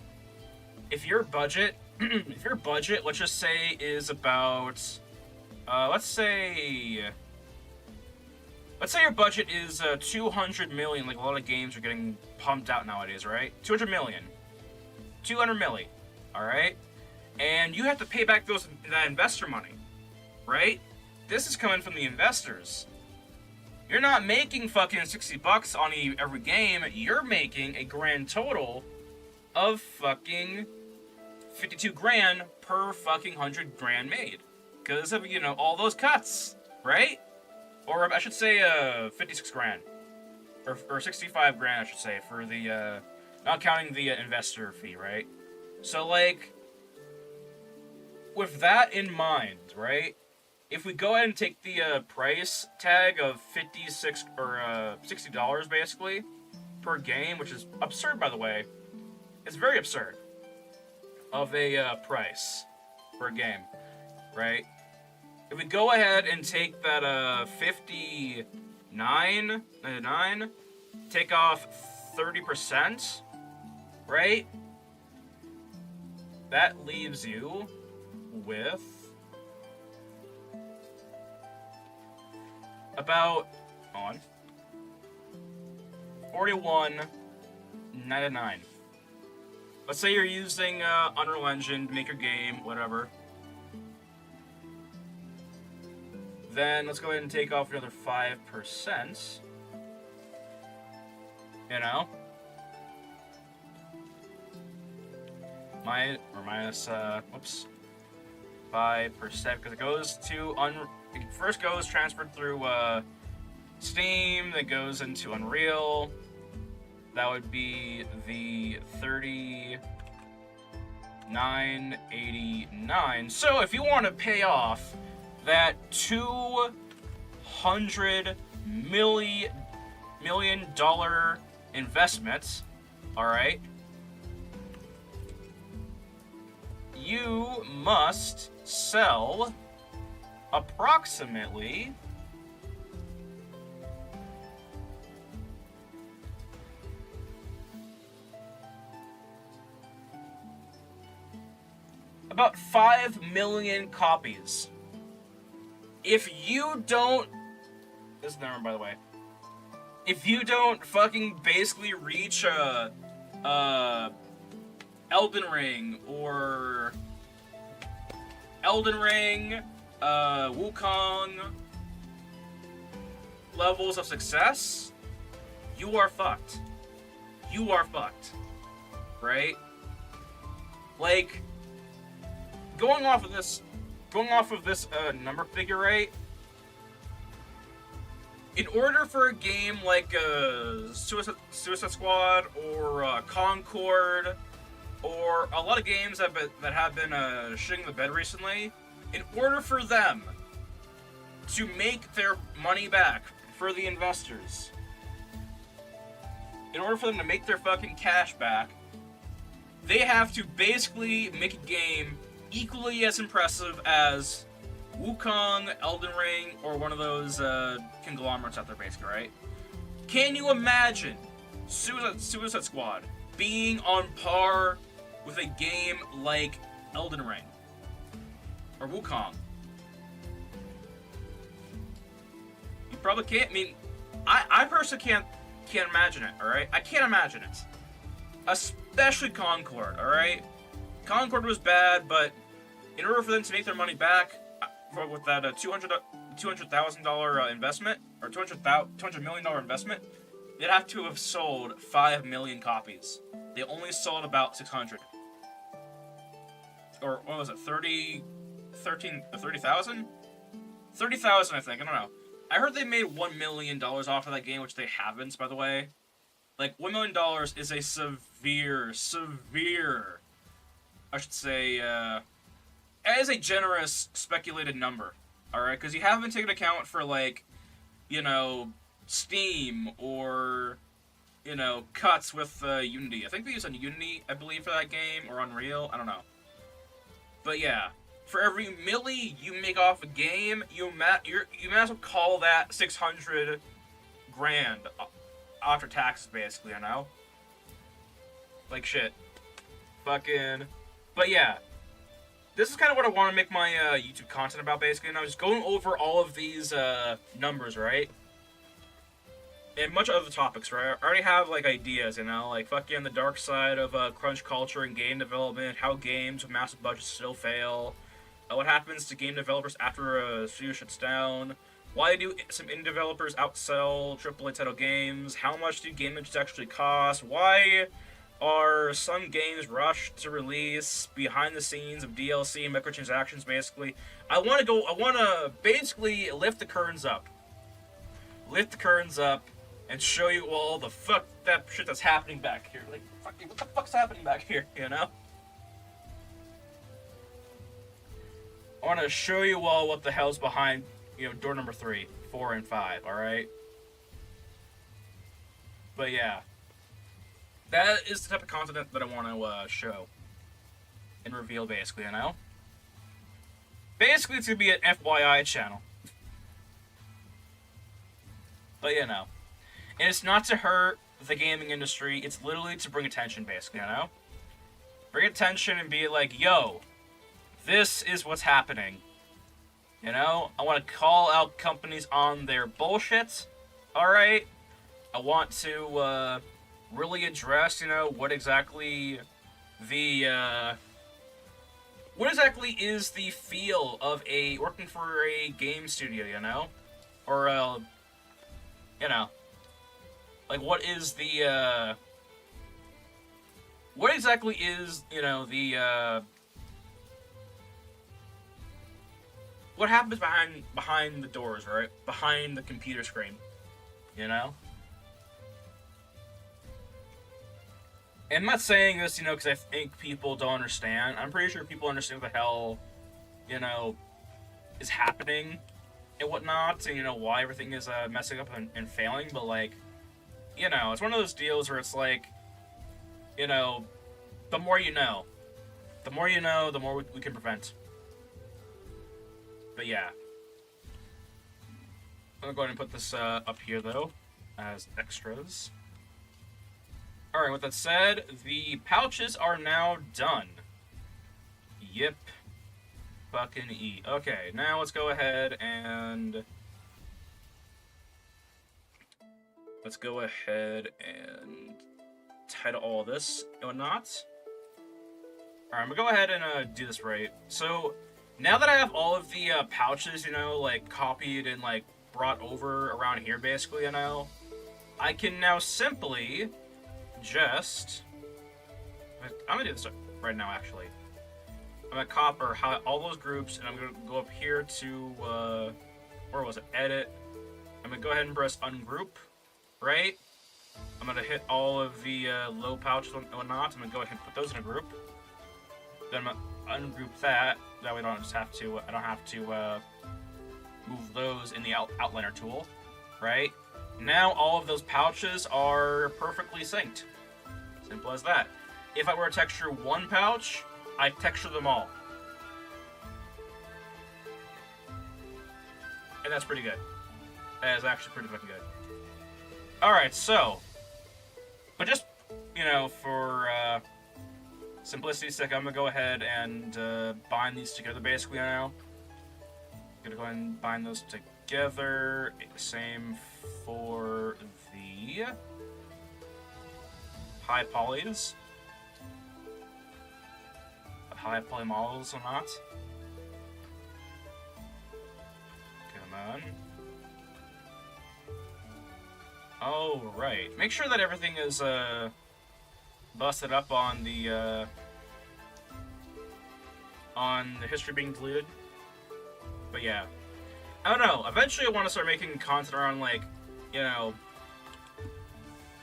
If your budget, let's just say, is about, let's say your budget is 200 million, like a lot of games are getting pumped out nowadays, right? 200 million. 200 milli, alright? And you have to pay back that investor money, right? This is coming from the investors. You're not making fucking $60 on every game, you're making a grand total of fucking 52 grand per fucking 100 grand made. Because of, all those cuts, right? Or I should say 56 grand. Or 65 grand, I should say, for the, not counting the investor fee, right? So, like, with that in mind, right? If we go ahead and take the price tag of $56 or $60 basically per game, which is absurd, by the way, it's very absurd of a price per game, right? If we go ahead and take that $59.99, take off 30%, right? That leaves you with about $41.99. Let's say you're using Unreal Engine to make your game, whatever. Then let's go ahead and take off another 5%. Minus 5%, because it goes to it first goes transferred through Steam, that goes into Unreal. That would be the $39.89. So if you want to pay off that $200 million investment, all right, you must sell approximately about 5 million copies. If you don't, this is the number, by the way. If you don't fucking basically reach Elden Ring or Wukong levels of success, you are fucked. You are fucked. Right? Like, going off of this number figure, right? in order for a game like Suicide Squad or Concord or a lot of games that have been shitting the bed recently, in order for them to make their money back for the investors, in order for them to make their fucking cash back, they have to basically make a game equally as impressive as Wukong, Elden Ring, or one of those conglomerates out there, basically, right? Can you imagine Suicide Squad being on par with a game like Elden Ring or Wukong? You probably can't. I mean, I personally can't imagine it. All right, I can't imagine it. Especially Concord. All right, Concord was bad, but in order for them to make their money back with that $200,000 investment or $200 million investment, they'd have to have sold 5 million copies. They only sold about 600. Or what was it? 30,000? 30,000, I think. I don't know. I heard they made $1 million off of that game, which they haven't, by the way. Like, $1 million is a severe, I should say, it is a generous speculated number, alright? Because you haven't taken account for, like, you know, Steam or, you know, cuts with Unity. I think they use Unity, I believe, for that game, or Unreal. I don't know. But yeah. For every milli you make off a game, you might as well call that 600 grand after taxes, basically, you know? Like, shit. Fucking... But yeah. This is kind of what I want to make my YouTube content about, basically, and I was going over all of these numbers, right? And much other topics, right? I already have, like, ideas, you know? Like, fucking the dark side of crunch culture and game development, how games with massive budgets still fail, what happens to game developers after a studio shuts down, why do some indie developers outsell AAA title games, how much do game engines actually cost, why are some games rushed to release, behind the scenes of DLC and microtransactions, basically. I want to basically lift the curtains up, and show you all the fuck that shit that's happening back here. Like, fucking, what the fuck's happening back here, you know? I want to show you all what the hell's behind, you know, door number 3, 4, and 5, alright? But yeah. That is the type of content that I want to show and reveal, basically, you know? Basically, it's going to be an FYI channel. But, you know. And it's not to hurt the gaming industry, it's literally to bring attention, basically, you know? Bring attention and be like, yo, this is what's happening. You know? I want to call out companies on their bullshit. Alright? I want to really address, you know, what exactly is the feel of working for a game studio, you know? Or, you know. Like, what exactly is, you know, what happens behind the doors, right? Behind the computer screen, you know? And I'm not saying this, you know, because I think people don't understand. I'm pretty sure people understand what the hell, you know, is happening and whatnot, and, you know, why everything is messing up and failing, but, like, you know, it's one of those deals where it's like, you know, the more you know. The more you know, the more we can prevent. But yeah. I'm going to go ahead and put this up here, though, as extras. Alright, with that said, the pouches are now done. Yep. Fucking E. Okay, now let's go ahead and... Let's go ahead and title all this and whatnot. Alright, I'm gonna go ahead and do this right. So, now that I have all of the pouches, you know, like, copied and, like, brought over around here, basically, you know, I can now simply just... I'm gonna do this right now, actually. I'm gonna copy all those groups, and I'm gonna go up here to, where was it? Edit. I'm I'm gonna go ahead and press ungroup, right? I'm gonna hit all of the low pouches and whatnot. I'm gonna go ahead and put those in a group. Then I'm gonna ungroup that. That way I don't have to move those in the outliner tool, right? Now all of those pouches are perfectly synced. Simple as that. If I were to texture one pouch, I texture them all. And that's pretty good. That is actually pretty fucking good. Alright, so, but just, you know, for simplicity's sake, I'm gonna go ahead and bind these together basically now. Gonna go ahead and bind those together. Same for the high polys. The high poly models or not. Come on. Oh, right. Make sure that everything is busted up on the history being deleted. But yeah. I don't know. Eventually I want to start making content around, like, you know,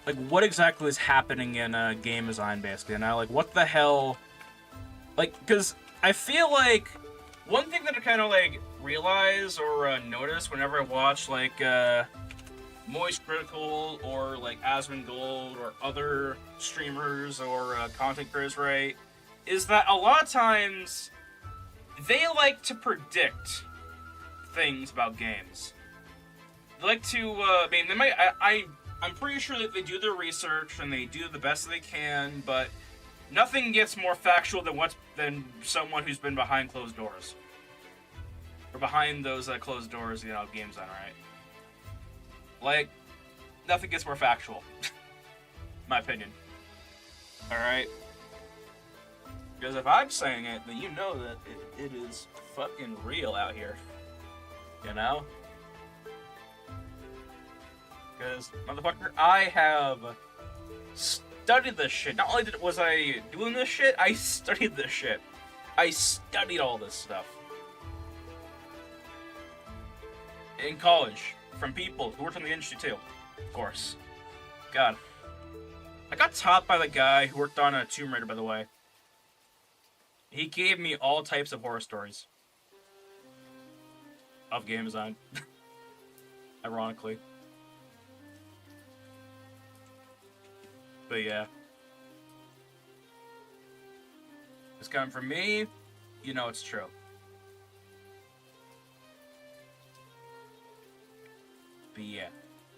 like, what exactly is happening in game design, basically. And I, like, what the hell... Like, because I feel like one thing that I kind of, like, realize or notice whenever I watch, like, Moist Critical or like Asmongold or other streamers or content creators, right, is that a lot of times they like to predict things about games. They like to, I mean, they might, I'm pretty sure that they do their research and they do the best they can, but nothing gets more factual than someone who's been behind closed doors. Or behind those closed doors, you know, game design, right? Like, nothing gets more factual. My opinion. Alright? Because if I'm saying it, then you know that it is fucking real out here. You know? Because, motherfucker, I have studied this shit. Not only was I doing this shit, I studied this shit. I studied all this stuff. In college. From people who worked in the industry too, of course. God. I got taught by the guy who worked on a Tomb Raider, by the way. He gave me all types of horror stories. Of game design. Ironically. But yeah. It's coming from me, you know it's true. But yeah.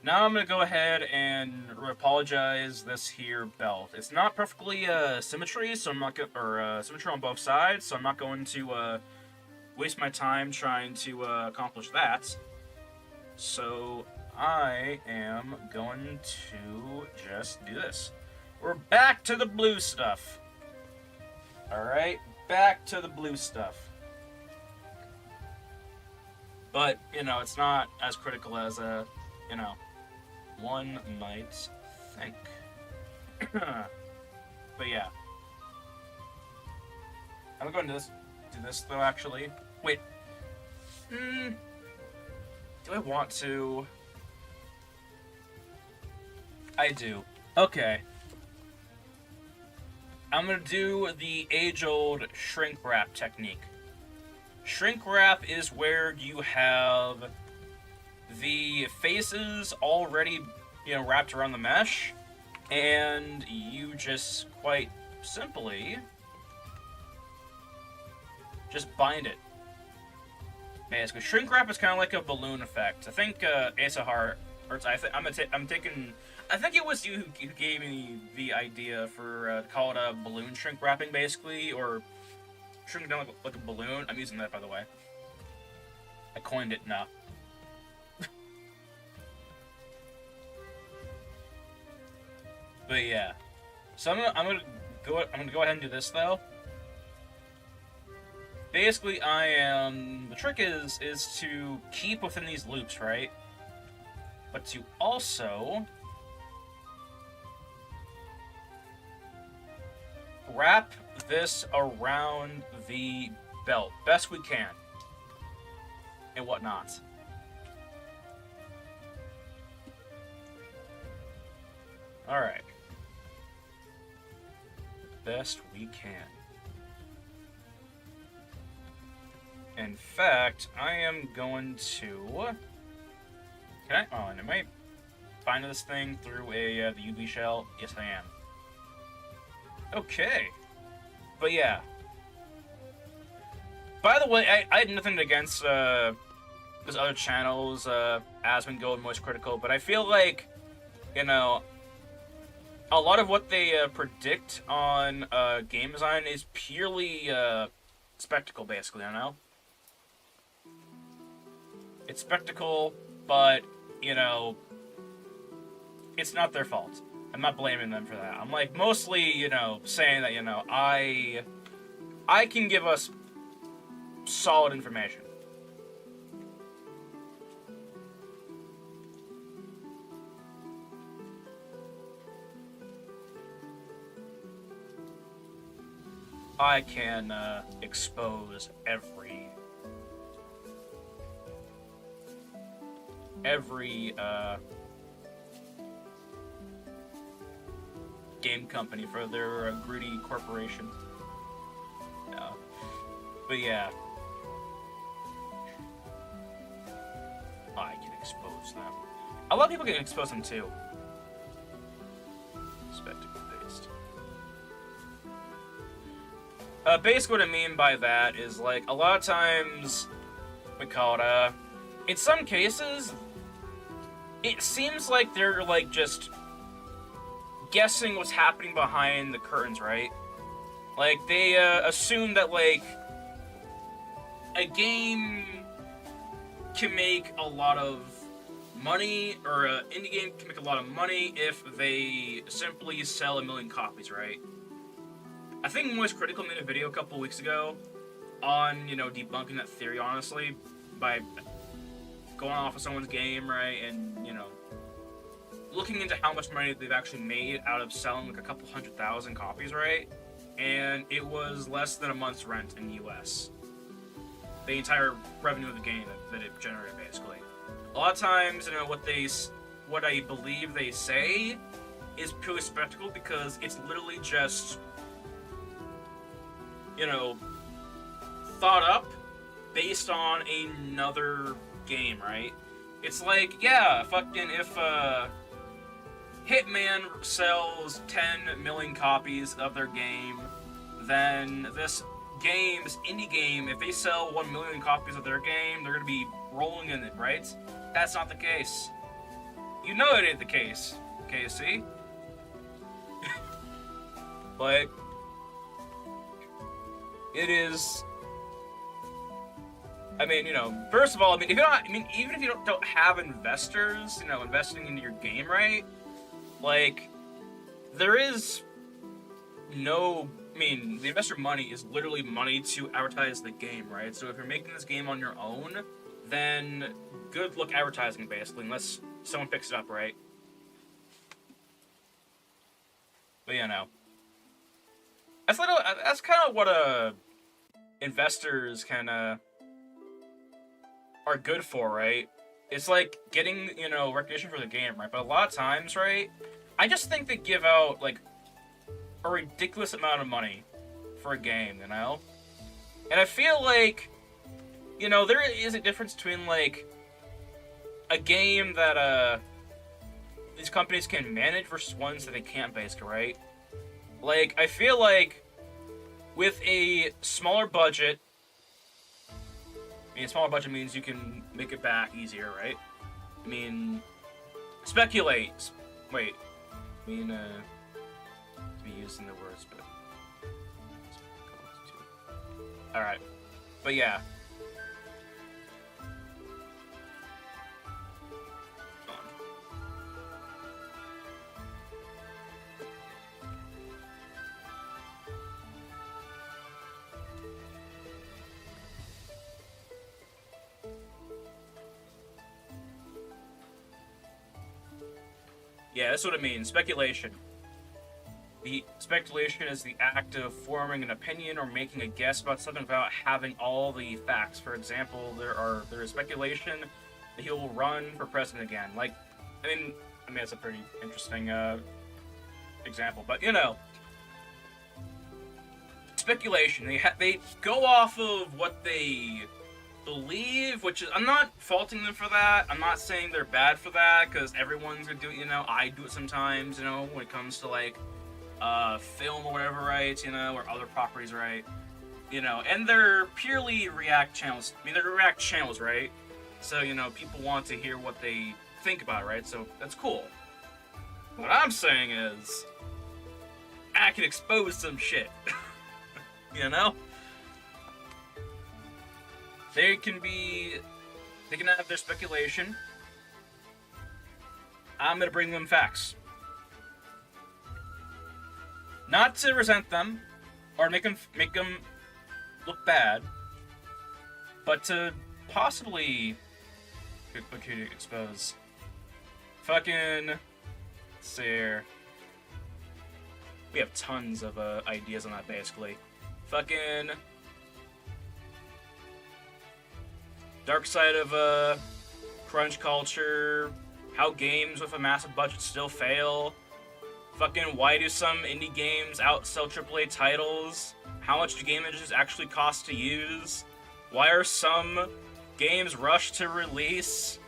Now I'm gonna go ahead and Retopologize this here belt. It's not perfectly symmetry, so I'm not gonna, symmetry on both sides, so I'm not going to waste my time trying to accomplish that. So I am going to just do this. We're back to the blue stuff. Alright, back to the blue stuff. But, you know, it's not as critical as, you know, one might think. But yeah. I'm going to do this though, actually. Wait. Do I want to? I do. Okay. I'm gonna do the age-old shrink wrap technique. Shrink wrap is where you have the faces already, you know, wrapped around the mesh, and you just quite simply just bind it. Basically, shrink wrap is kind of like a balloon effect. I think Asahar, or I think it was you who gave me the idea for call it a balloon shrink wrapping, basically, or shrink it down like a balloon. I'm using that, by the way. I coined it now. But yeah, so I'm gonna go ahead and do this though. Basically, the trick is to keep within these loops, right? But to also wrap this around the belt best we can and whatnot. Alright. Best we can. In fact, I am going to... Can I? Oh, and am I finding this thing through the UV shell? Yes, I am. Okay. But yeah. By the way, I had nothing against those other channels, Asmon Go and Moist Critical, but I feel like, you know, a lot of what they predict on game design is purely spectacle, basically, you know? It's spectacle, but, you know, it's not their fault. I'm not blaming them for that. I'm, like, mostly, you know, saying that, you know, I can give us solid information. I can expose every game company for their greedy corporation. No. But yeah. I can expose them. A lot of people can expose them too. Spectacle based. Basically what I mean by that is, like, a lot of times, we call it, in some cases, it seems like they're, like, just guessing what's happening behind the curtains, right? Like, they, assume that, like, a game can make a lot of money, or an indie game can make a lot of money if they simply sell 1 million copies, right? I think Moist Critical made a video a couple weeks ago on, you know, debunking that theory, honestly, by going off of someone's game, right, and, you know, looking into how much money they've actually made out of selling, like, a couple 100,000 copies, right? And it was less than a month's rent in the US. The entire revenue of the game that it generated, basically. A lot of times, you know, what I believe they say is purely spectacle, because it's literally just, you know, thought up based on another game, right? It's like, yeah, fucking if Hitman sells 10 million copies of their game, then this indie game, if they sell 1 million copies of their game, they're gonna be rolling in it, right? That's not the case. You know it ain't the case, KC. Like, it is. I mean, you know, first of all, I mean, even if you don't have investors, you know, investing into your game, right? Like, there is no. I mean, the investor money is literally money to advertise the game, right? So if you're making this game on your own, then good luck advertising, basically, unless someone picks it up, right? But you know, that's kind of what investors kind of are good for, right? It's like getting, you know, recognition for the game, right? But a lot of times, right, I just think they give out, like, a ridiculous amount of money for a game, you know? And I feel like, you know, there is a difference between, like, a game that, these companies can manage versus ones that they can't, basically, right? Like, I feel like with a smaller budget, I mean, smaller budget means you can make it back easier, right? I mean, speculate. Wait. I mean, to be used in the words, but... Alright. But yeah. Yeah, that's what it means. Speculation. The speculation is the act of forming an opinion or making a guess about something without having all the facts. For example, there is speculation that he will run for president again. Like, I mean, that's a pretty interesting example, but speculation. They go off of what they believe, which is, I'm not faulting them for that. I'm not saying they're bad for that, because everyone's gonna do it. I do it sometimes. When it comes to like film or whatever, right? Or other properties, right? And they're purely React channels. I mean, they're React channels, right? So people want to hear what they think about it, right? So that's cool. What I'm saying is, I can expose some shit. They can have their speculation. I'm gonna bring them facts. Not to resent them, or make them look bad, but to possibly expose. Fucking, let's see here. We have tons of ideas on that, basically. Fucking dark side of crunch culture, how games with a massive budget still fail, fucking why do some indie games outsell AAA titles, how much do game images actually cost to use, why are some games rushed to release,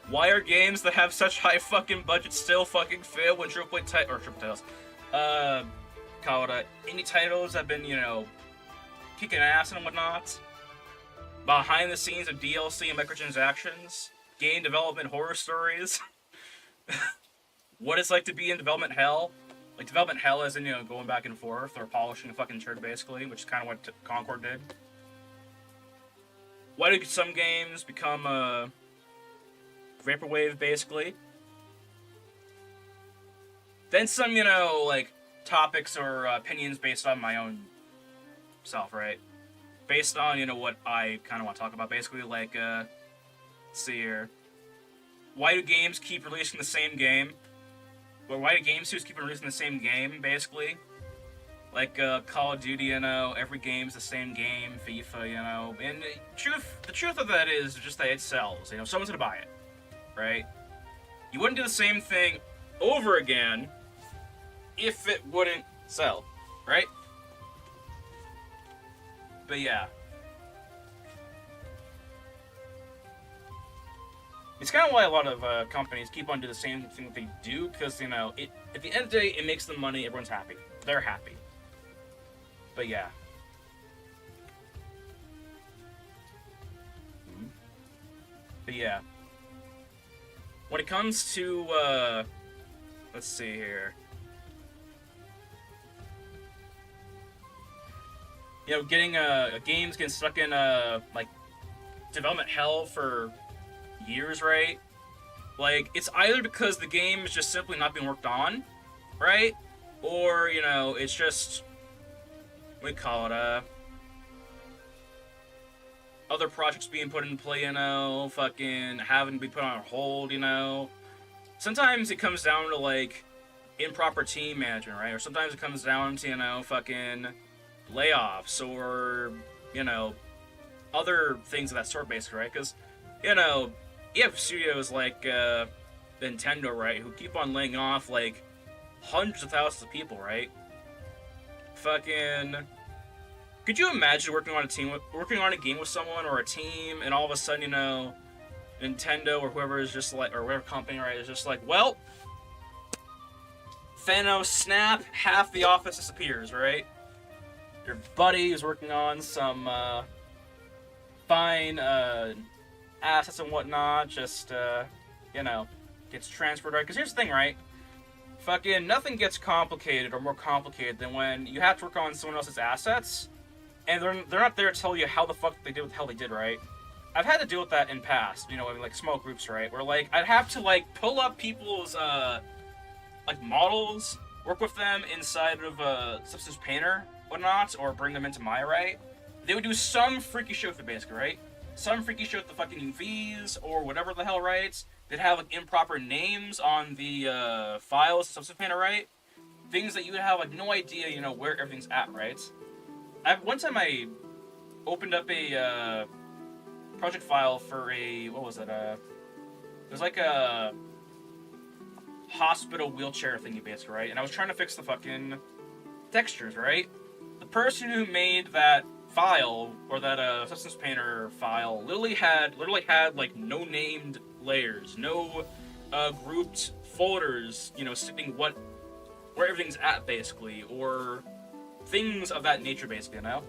why are games that have such high fucking budgets still fucking fail when AAA titles, call it indie titles have been, kicking ass and whatnot. Behind the scenes of DLC and microtransactions, game development horror stories, what it's like to be in development hell. Like, development hell is in, going back and forth, or polishing a fucking turd, basically, which is kind of what Concord did. Why do some games become, vaporwave, basically? Then some, like, topics or opinions based on my own self, right? Based on, what I kind of want to talk about. Basically, like, let's see here. Why do games keep releasing the same game? Or why do game studios keep releasing the same game, basically? Like, Call of Duty, every game's the same game, FIFA, and the truth of that is just that it sells, someone's gonna buy it, right? You wouldn't do the same thing over again if it wouldn't sell, right? But yeah. It's kind of why a lot of companies keep on doing the same thing that they do, because, at the end of the day, it makes them money, everyone's happy. They're happy. But yeah. But yeah. When it comes to, let's see here. Getting games getting stuck in like development hell for years, right? Like, it's either because the game is just simply not being worked on, right? Or it's just, what do we call it? Other projects being put in play, fucking having to be put on hold, Sometimes it comes down to like improper team management, right? Or sometimes it comes down to fucking layoffs or other things of that sort, basically, right? Because you have studios like Nintendo, right, who keep on laying off like hundreds of thousands of people, right? Fucking, could you imagine working on a game with someone or a team, and all of a sudden, Nintendo or whoever is just like, or whatever company, right, is just like, well, Thanos snap, half the office disappears, right? Your buddy is working on some fine assets and whatnot, just gets transferred, right? Because here's the thing, right? Fucking nothing gets complicated or more complicated than when you have to work on someone else's assets, and they're not there to tell you how the fuck they did what the hell they did, right? I've had to deal with that in past, in like small groups, right? Where like I'd have to like pull up people's like models, work with them inside of Substance Painter, whatnot, or bring them into Maya, right? They would do some freaky shit with it, basically, right? Some freaky shit with the fucking UVs or whatever the hell, right? They'd have like improper names on the files, Substance Painter, right? Things that you would have like no idea, where everything's at, right? One time I opened up a project file for a, what was it? It was like a hospital wheelchair thingy, basically, right? And I was trying to fix the fucking textures, right? The person who made that file, or that Substance Painter file, literally had like no named layers, no grouped folders, you know, stating where everything's at, basically, or things of that nature, basically, you know?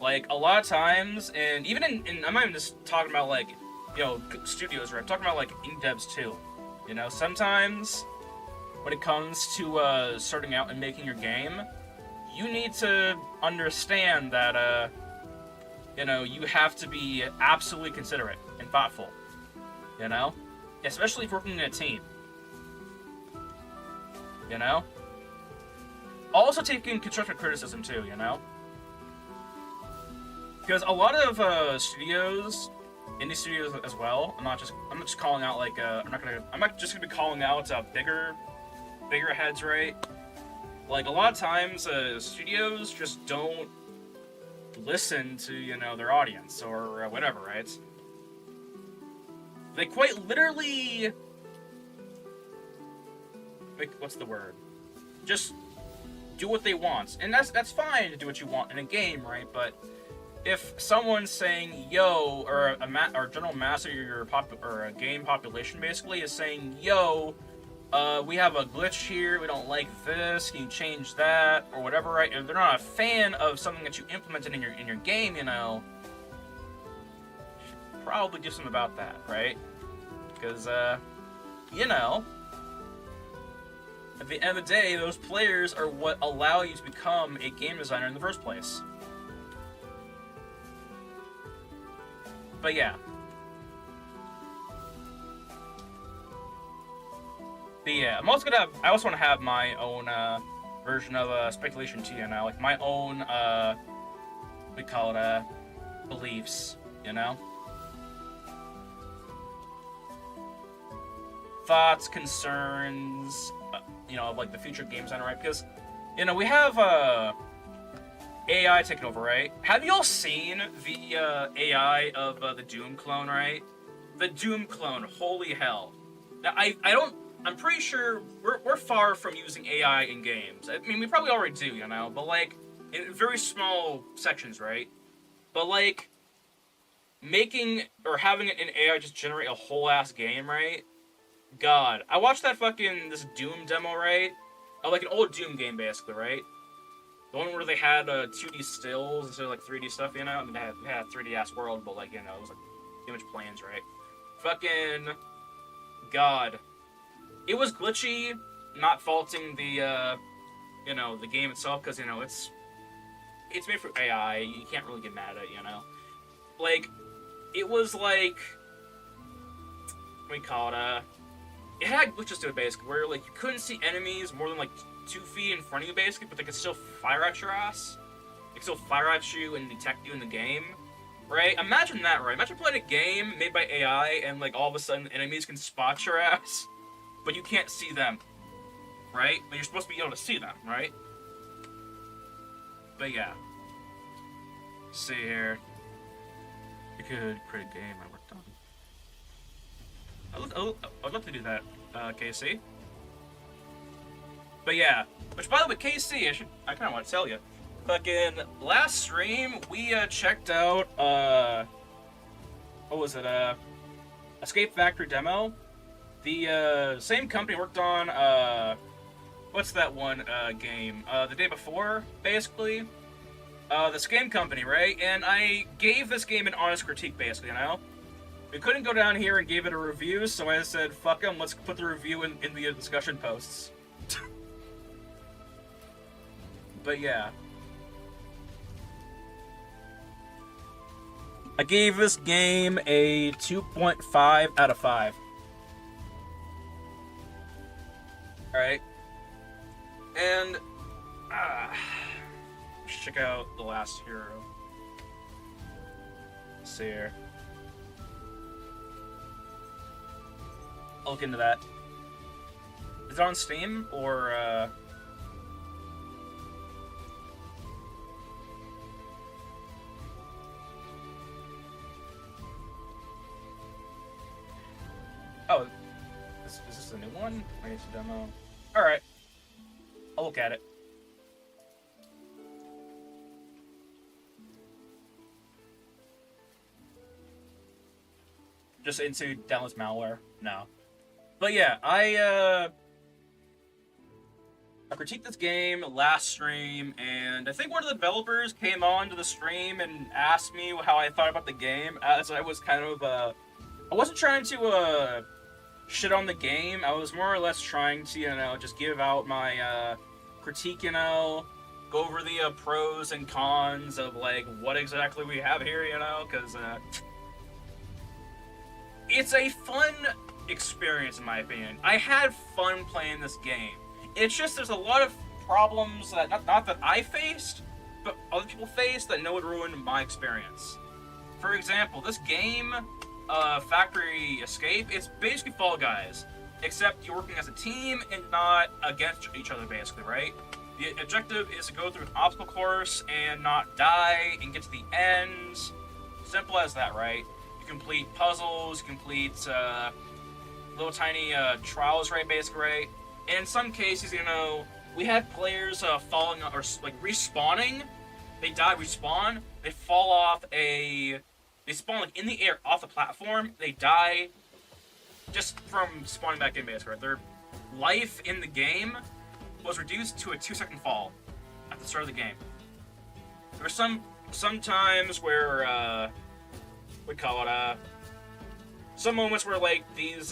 Like, a lot of times, and even in I'm not even just talking about, like, you know, studios, right? I'm talking about, like, ink devs, too. You know, sometimes, when it comes to, starting out and making your game, you need to understand that, you know, you have to be absolutely considerate and thoughtful. You know? Especially if working in a team. You know? Also taking constructive criticism, too, you know? Because a lot of studios, indie studios as well. I'm not just calling out like I'm not just gonna be calling out bigger heads, right? Like a lot of times, studios just don't listen to, you know, their audience or whatever, right? They quite literally, like, what's the word? Just do what they want, and that's fine to do what you want in a game, right? But if someone's saying yo, or or general mass of your or a game population basically is saying yo, we have a glitch here, we don't like this, can you change that, or whatever, right? If they're not a fan of something that you implemented in your game, you know, you should probably do something about that, right? Because you know, at the end of the day, those players are what allow you to become a game designer in the first place. But yeah. I also want to have my own version of speculation too, you know, like my own we call it beliefs, you know, thoughts, concerns, you know, of like the future game designer, right? Because, you know, we have AI taking over, right? Have you all seen the AI of the Doom clone, right? The Doom clone, holy hell. Now, I'm pretty sure we're far from using AI in games. I mean, we probably already do, you know, but like, in very small sections, right? But like, making, or having an AI just generate a whole ass game, right? God. I watched this Doom demo, right? Like an old Doom game, basically, right? The one where they had 2D stills instead of like 3D stuff, you know? I mean, they had a 3D ass world, but like, you know, it was like image planes, right? Fucking God. It was glitchy, not faulting the, you know, the game itself, because, you know, it's made for AI, you can't really get mad at it, you know? Like, it was like, what do you call it, it had glitches to it, basically, where, like, you couldn't see enemies more than, like, 2 feet in front of you, basically, but they could still fire at your ass. They could still fire at you and detect you in the game, right? Imagine that, right? Imagine playing a game made by AI and, like, all of a sudden enemies can spot your ass, but you can't see them, right? But you're supposed to be able to see them, right? But yeah. Let's see here. You could create a game I worked on. I'd love to do that, KC. But yeah, which by the way, KC, I kind of want to tell you. Fucking last stream, we checked out, what was it, Escape Factory demo. The same company worked on, what's that one game? The day before, basically. The same company, right? And I gave this game an honest critique, basically, you know? We couldn't go down here and give it a review, so I said, fuck them, let's put the review in the discussion posts. But yeah. I gave this game a 2.5 out of 5. Alright. And, let's check out The Last Hero. Let's see here. I'll look into that. Is it on Steam, or, Oh, Is this a new one? Maybe it's a demo. Alright. I'll look at it. Just into downloads malware? No. But yeah, I critiqued this game last stream, and I think one of the developers came on to the stream and asked me how I thought about the game, as I was kind of, I wasn't trying to, shit on the game. I was more or less trying to, just give out my, critique, go over the, pros and cons of, like, what exactly we have here, because, it's a fun experience, in my opinion. I had fun playing this game. It's just there's a lot of problems that not that I faced, but other people faced that would ruin my experience. For example, this game, Factory Escape, it's basically Fall Guys, except you're working as a team and not against each other, basically, right? The objective is to go through an obstacle course and not die and get to the end. Simple as that, right? You complete puzzles, you complete little tiny trials, right, basically, right? And in some cases, we had players falling or like respawning. They die, respawn. They fall off they spawn like in the air off the platform. They die just from spawning back in, basically. Their life in the game was reduced to a 2-second fall at the start of the game. There were some times where we call it some moments where like these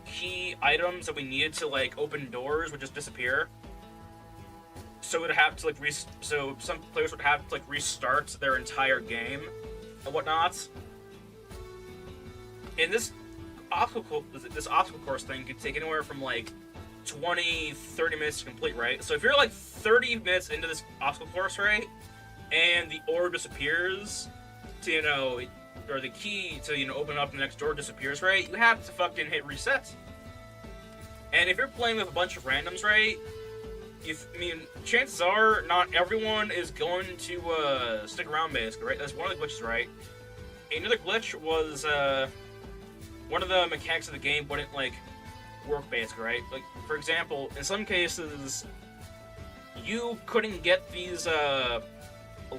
key items that we needed to like open doors would just disappear. So it would have to like so some players would have to like restart their entire game and whatnot. And this obstacle course thing could take anywhere from like 20, 30 minutes to complete, right? So if you're like 30 minutes into this obstacle course, right, and the orb disappears to or the key to, open up the next door disappears, right? You have to fucking hit reset. And if you're playing with a bunch of randoms, right? Chances are not everyone is going to stick around, basically, right? That's one of the glitches, right? Another glitch was one of the mechanics of the game wouldn't like work, basically, right? Like, for example, in some cases, you couldn't get these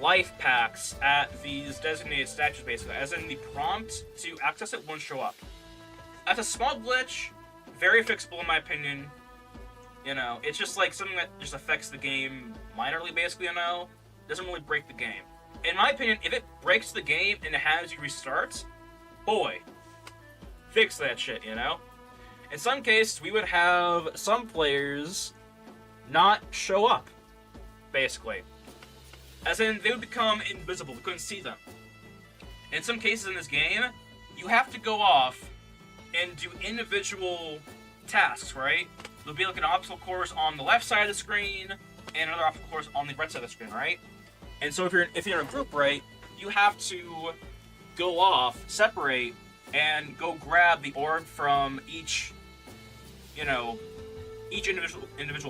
life packs at these designated statues, basically, as in the prompt to access it won't show up. That's a small glitch, very fixable in my opinion. It's just like something that just affects the game minorly, basically, doesn't really break the game. In my opinion, if it breaks the game and it has you restart, boy, fix that shit, In some cases, we would have some players not show up, basically. As in, they would become invisible, we couldn't see them. In some cases in this game, you have to go off and do individual tasks, right? There'll be like an obstacle course on the left side of the screen, and another obstacle course on the right side of the screen, right? And so if you're in a group, right, you have to go off, separate, and go grab the orb from each individual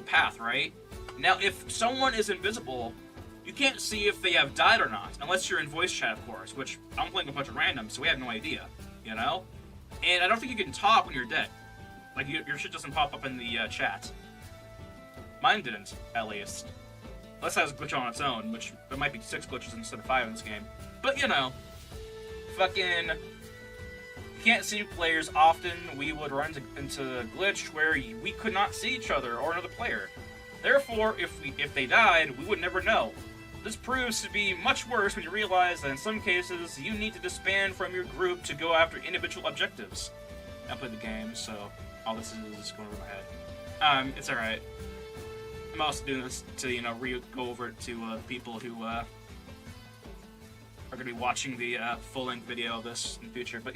path, right? Now, if someone is invisible, you can't see if they have died or not, unless you're in voice chat, of course, which I'm playing a bunch of randoms, so we have no idea, And I don't think you can talk when you're dead. Like, your shit doesn't pop up in the chat. Mine didn't, at least. Unless that has a glitch on its own, which there might be 6 glitches instead of 5 in this game. But, fucking... can't see players often. We would run into a glitch where we could not see each other or another player. Therefore, if they died, we would never know. This proves to be much worse when you realize that in some cases, you need to disband from your group to go after individual objectives. I played the game, so all this is going over my head. It's alright. I'm also doing this to, go over it to people who are going to be watching the full-length video of this in the future. But,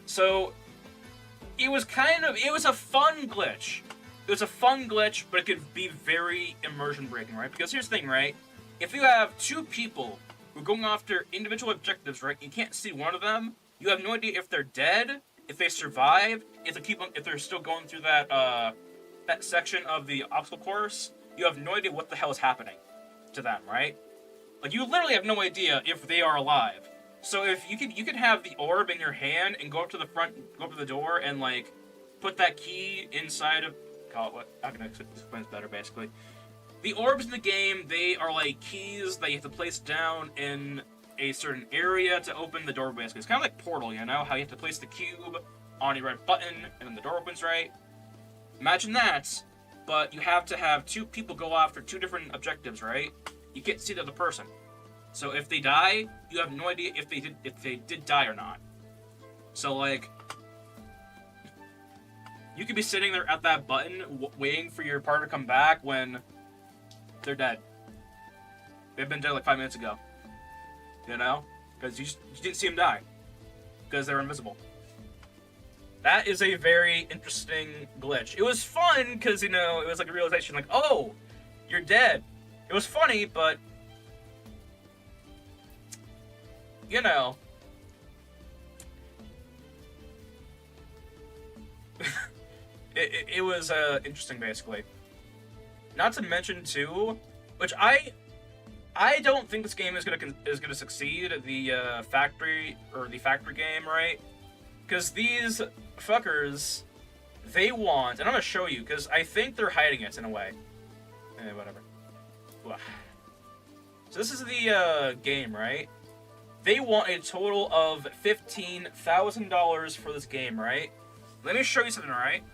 so it was a fun glitch. It was a fun glitch, but it could be very immersion-breaking, right? Because here's the thing, right? If you have 2 people who are going after individual objectives, right, you can't see one of them, you have no idea if they're dead, if they survived, if they're still going through that section of the obstacle course, you have no idea what the hell is happening to them, right? Like, you literally have no idea if they are alive. So if you could have the orb in your hand and go up to the door and like put that key inside of... How can I explain this better, basically? The orbs in the game, they are like keys that you have to place down in a certain area to open the door, basically. It's kind of like Portal, you know? How you have to place the cube on a red button, and then the door opens, right? Imagine that, but you have to have two people go after two different objectives, right? You can't see the other person. So if they die, you have no idea if they did die or not. So, like... You could be sitting there at that button, waiting for your partner to come back when they're dead. They've been dead like 5 minutes ago. You know? Because you didn't see them die. Because they were invisible. That is a very interesting glitch. It was fun, because, you know, it was like a realization, like, oh, you're dead. It was funny, but... You know... It was interesting, basically. Not to mention too, which I don't think this game is gonna succeed. The factory game, right? Because these fuckers, they want, and I'm gonna show you, because I think they're hiding it in a way. Whatever. So this is the game, right? They want a total of $15,000 for this game, right? Let me show you something, right?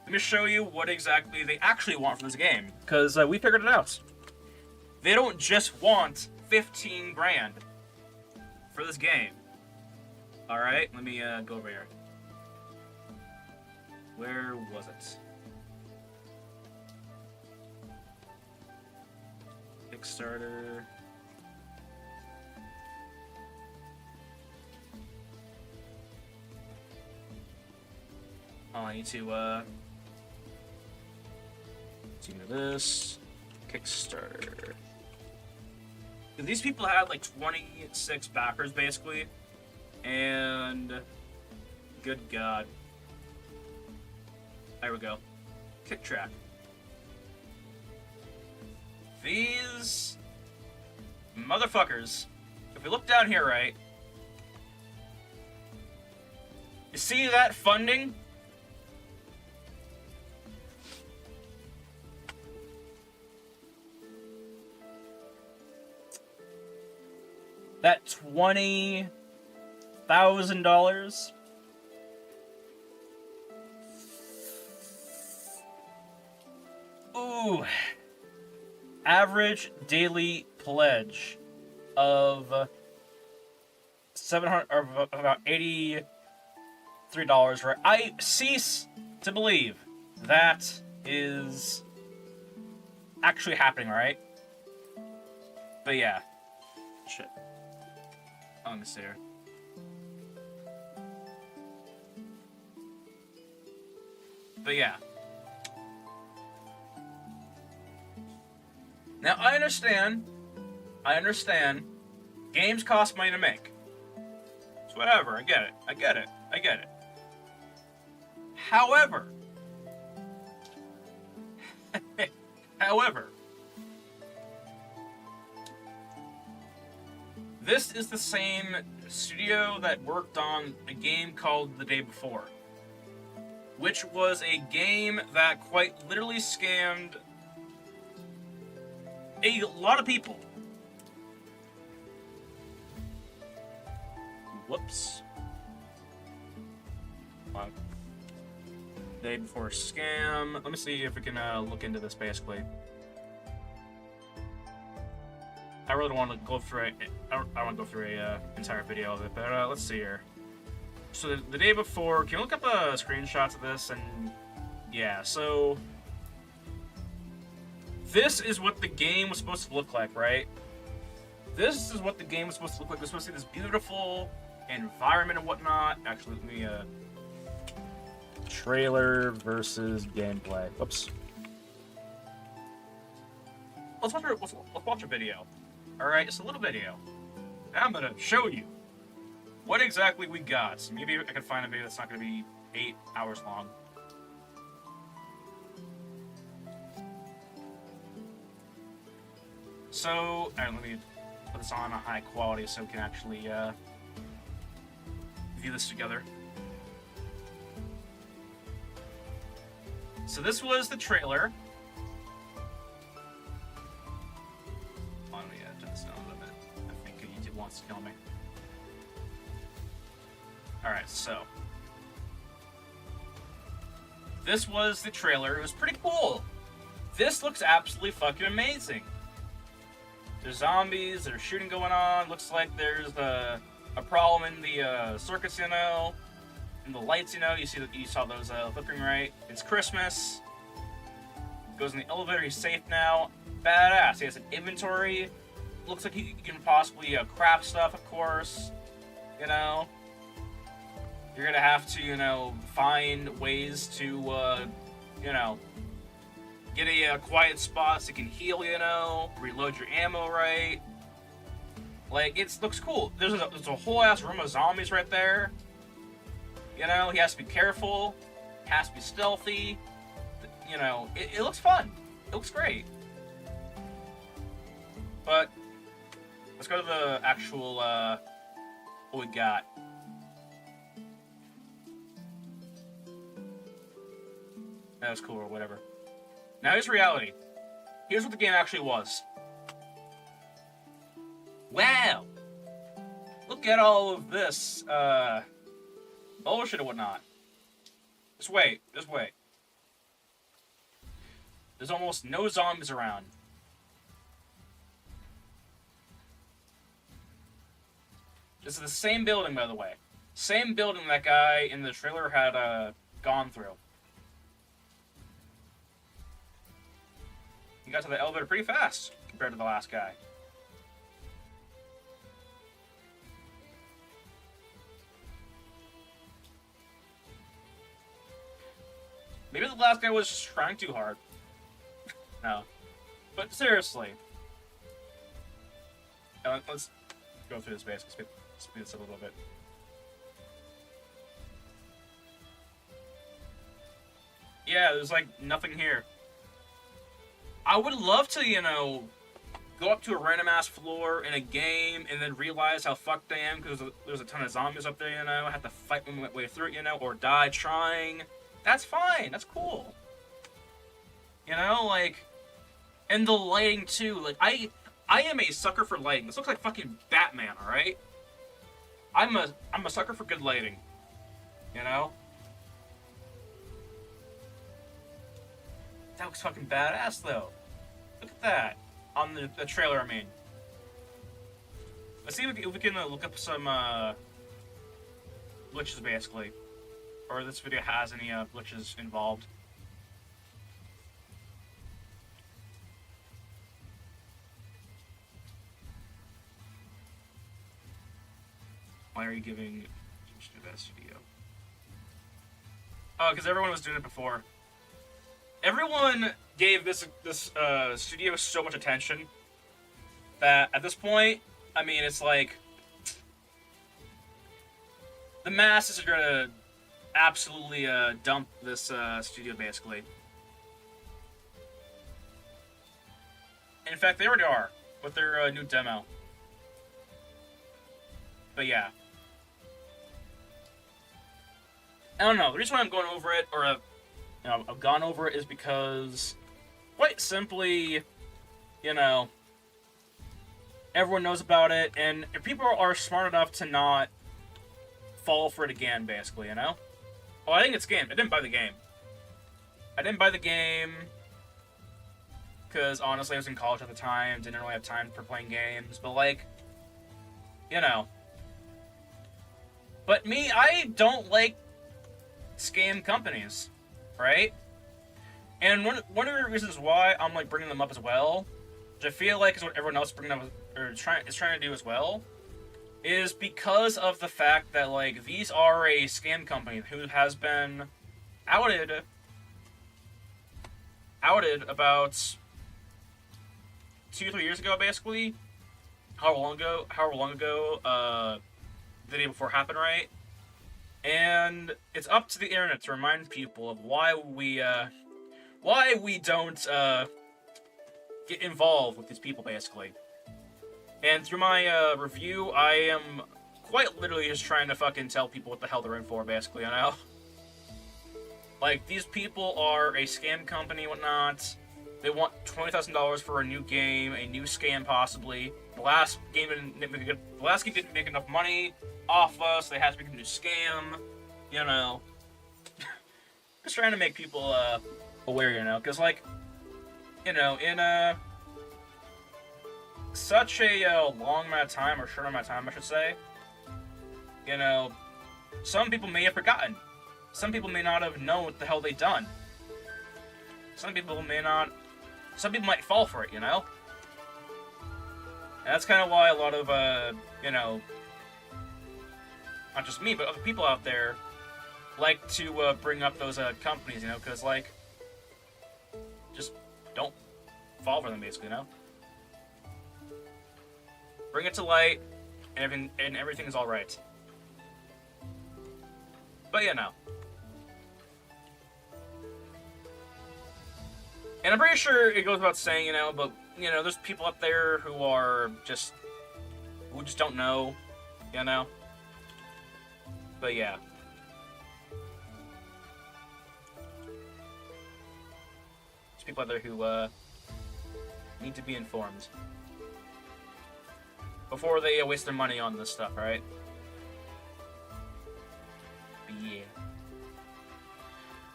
Let me show you what exactly they actually want for this game, because we figured it out. They don't just want 15 grand for this game. Alright, let me go over here. Where was it? Kickstarter. Oh, I need to, into this Kickstarter. These people had like 26 backers basically, and good God, there we go. Kick track. These motherfuckers. If we look down here, right, you see that funding? That $20,000. Ooh. Average daily pledge of $700 or about $83, right? I cease to believe that is actually happening, right? But yeah. Shit. Let me see here. But yeah. Now I understand. Games cost money to make. It's whatever. I get it. However. This is the same studio that worked on a game called The Day Before, which was a game that quite literally scammed a lot of people. Whoops. Day Before scam. Let me see if we can look into this basically. I really don't want to go through I want to go through a entire video of it, but let's see here. So the day before, can you look up screenshots of this? And yeah, so this is what the game was supposed to look like, right? This is what the game was supposed to look like. We're supposed to see this beautiful environment and whatnot. Actually, let me trailer versus gameplay. Oops. Let's watch a video. Alright, it's a little video. And I'm gonna show you what exactly we got. So maybe I can find a video that's not gonna be 8 hours long. So, alright, let me put this on a high quality so we can actually view this together. So this was the trailer. Hold on, yeah, turn this down a little bit. I think YouTube wants to kill me. Alright, so. This was the trailer. It was pretty cool. This looks absolutely fucking amazing. There's zombies, there's shooting going on. Looks like there's a problem in the circus, you know. And the lights, you know. You saw those flickering, right? It's Christmas. Goes in the elevator. He's safe now. Badass. He has an inventory. Looks like he can possibly craft stuff, of course. You know. You're gonna have to, you know, find ways to, you know, get a quiet spot so you can heal, you know, reload your ammo right. Like, it looks cool. There's a whole ass room of zombies right there. You know, he has to be careful. Has to be stealthy. You know, it looks fun. It looks great. But let's go to the actual what we got. That was cool or whatever. Now here's reality. Here's what the game actually was. Wow! Look at all of this, bullshit and whatnot. Just wait. There's almost no zombies around. This is the same building, by the way. Same building that guy in the trailer had, gone through. He got to the elevator pretty fast compared to the last guy. Maybe the last guy was just trying too hard. No. But seriously. Let's go through this base. Speed this up a little bit. Yeah, there's like nothing here. I would love to, you know, go up to a random ass floor in a game and then realize how fucked I am because there's a ton of zombies up there, you know. I have to fight my way through it, you know, or die trying. That's fine. That's cool. You know, like, and the lighting too. Like, I am a sucker for lighting. This looks like fucking Batman, all right? I'm a sucker for good lighting. You know. That looks fucking badass, though. Look at that. On the trailer, I mean. Let's see if we can look up some glitches, basically. Or this video has any glitches involved. Why are you giving to that studio? Oh, because everyone was doing it before. Everyone gave this studio so much attention that at this point, I mean, it's like the masses are gonna absolutely dump this studio, basically. In fact, they already are with their new demo. But yeah, I don't know. The reason why I'm going over it, or you know, I've gone over it, is because, quite simply, you know, everyone knows about it, and if people are smart enough to not fall for it again, basically, you know? Oh, I think it's game. I didn't buy the game. Because, honestly, I was in college at the time, didn't really have time for playing games, but, like, you know. But me, I don't like scam companies. Right? And one of the reasons why I'm like bringing them up as well, which I feel like is what everyone else is bringing up or trying to do as well, is because of the fact that like these are a scam company who has been outed about 2-3 years ago, basically. However long ago the day before happened, right? And it's up to the internet to remind people of why we don't get involved with these people, basically. And through my review, I am quite literally just trying to fucking tell people what the hell they're in for, basically, you know? Like, these people are a scam company and whatnot. They want $20,000 for a new game, a new scam possibly. The last game didn't make enough money off us. They had to make a new scam. You know, just trying to make people aware. You know, because like, you know, in such a long amount of time, or short amount of time, I should say. You know, some people may have forgotten. Some people may not have known what the hell they'd done. Some people might fall for it, you know? And that's kind of why a lot of, you know, not just me, but other people out there like to bring up those companies, you know, because, like, just don't fall for them, basically, you know? Bring it to light, and everything's alright. But, you know. And I'm pretty sure it goes without saying, you know, but, you know, there's people out there who just don't know, you know? But, yeah. There's people out there who, need to be informed. Before they waste their money on this stuff, right? But, yeah.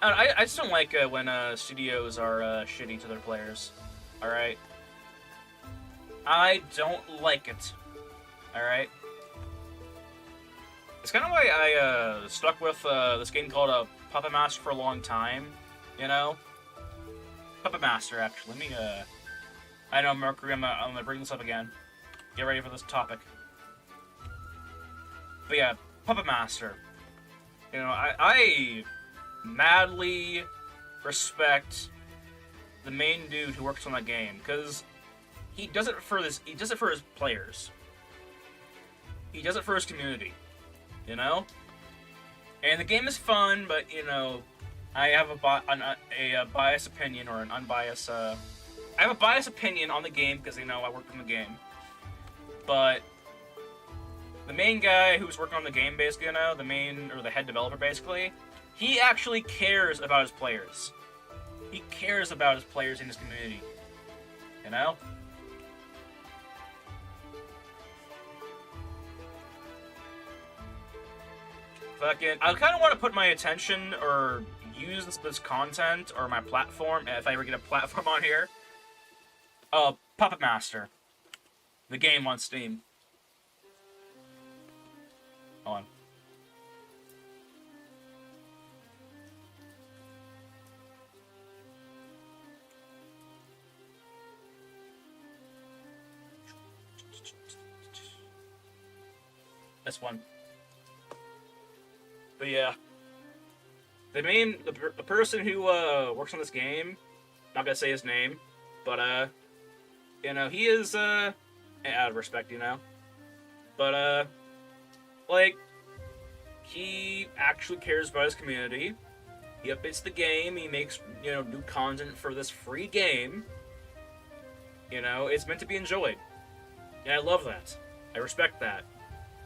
I just don't like when studios are shitty to their players. Alright? I don't like it. Alright? It's kind of why I stuck with this game called Puppet Master for a long time. You know? Puppet Master, actually. Let me, I know, Mercury, I'm gonna bring this up again. Get ready for this topic. But yeah, Puppet Master. You know, I madly respect the main dude who works on that game, because he does it for his players. He does it for his community, you know? And the game is fun, but, you know, I have a biased opinion, or an unbiased, I have a biased opinion on the game, because, you know, I worked on the game. But the main guy who's working on the game, basically, you know, the head developer, basically, he actually cares about his players. He cares about his players in his community. You know? Fucking, I kind of want to put my attention, or use this content, or my platform, if I ever get a platform on here. Puppet Master. The game on Steam. Hold on. This one. But yeah. The person who works on this game, not gonna say his name, but you know, he is out of respect, you know. But like, he actually cares about his community. He updates the game, he makes, you know, new content for this free game. You know, it's meant to be enjoyed. And I love that. I respect that.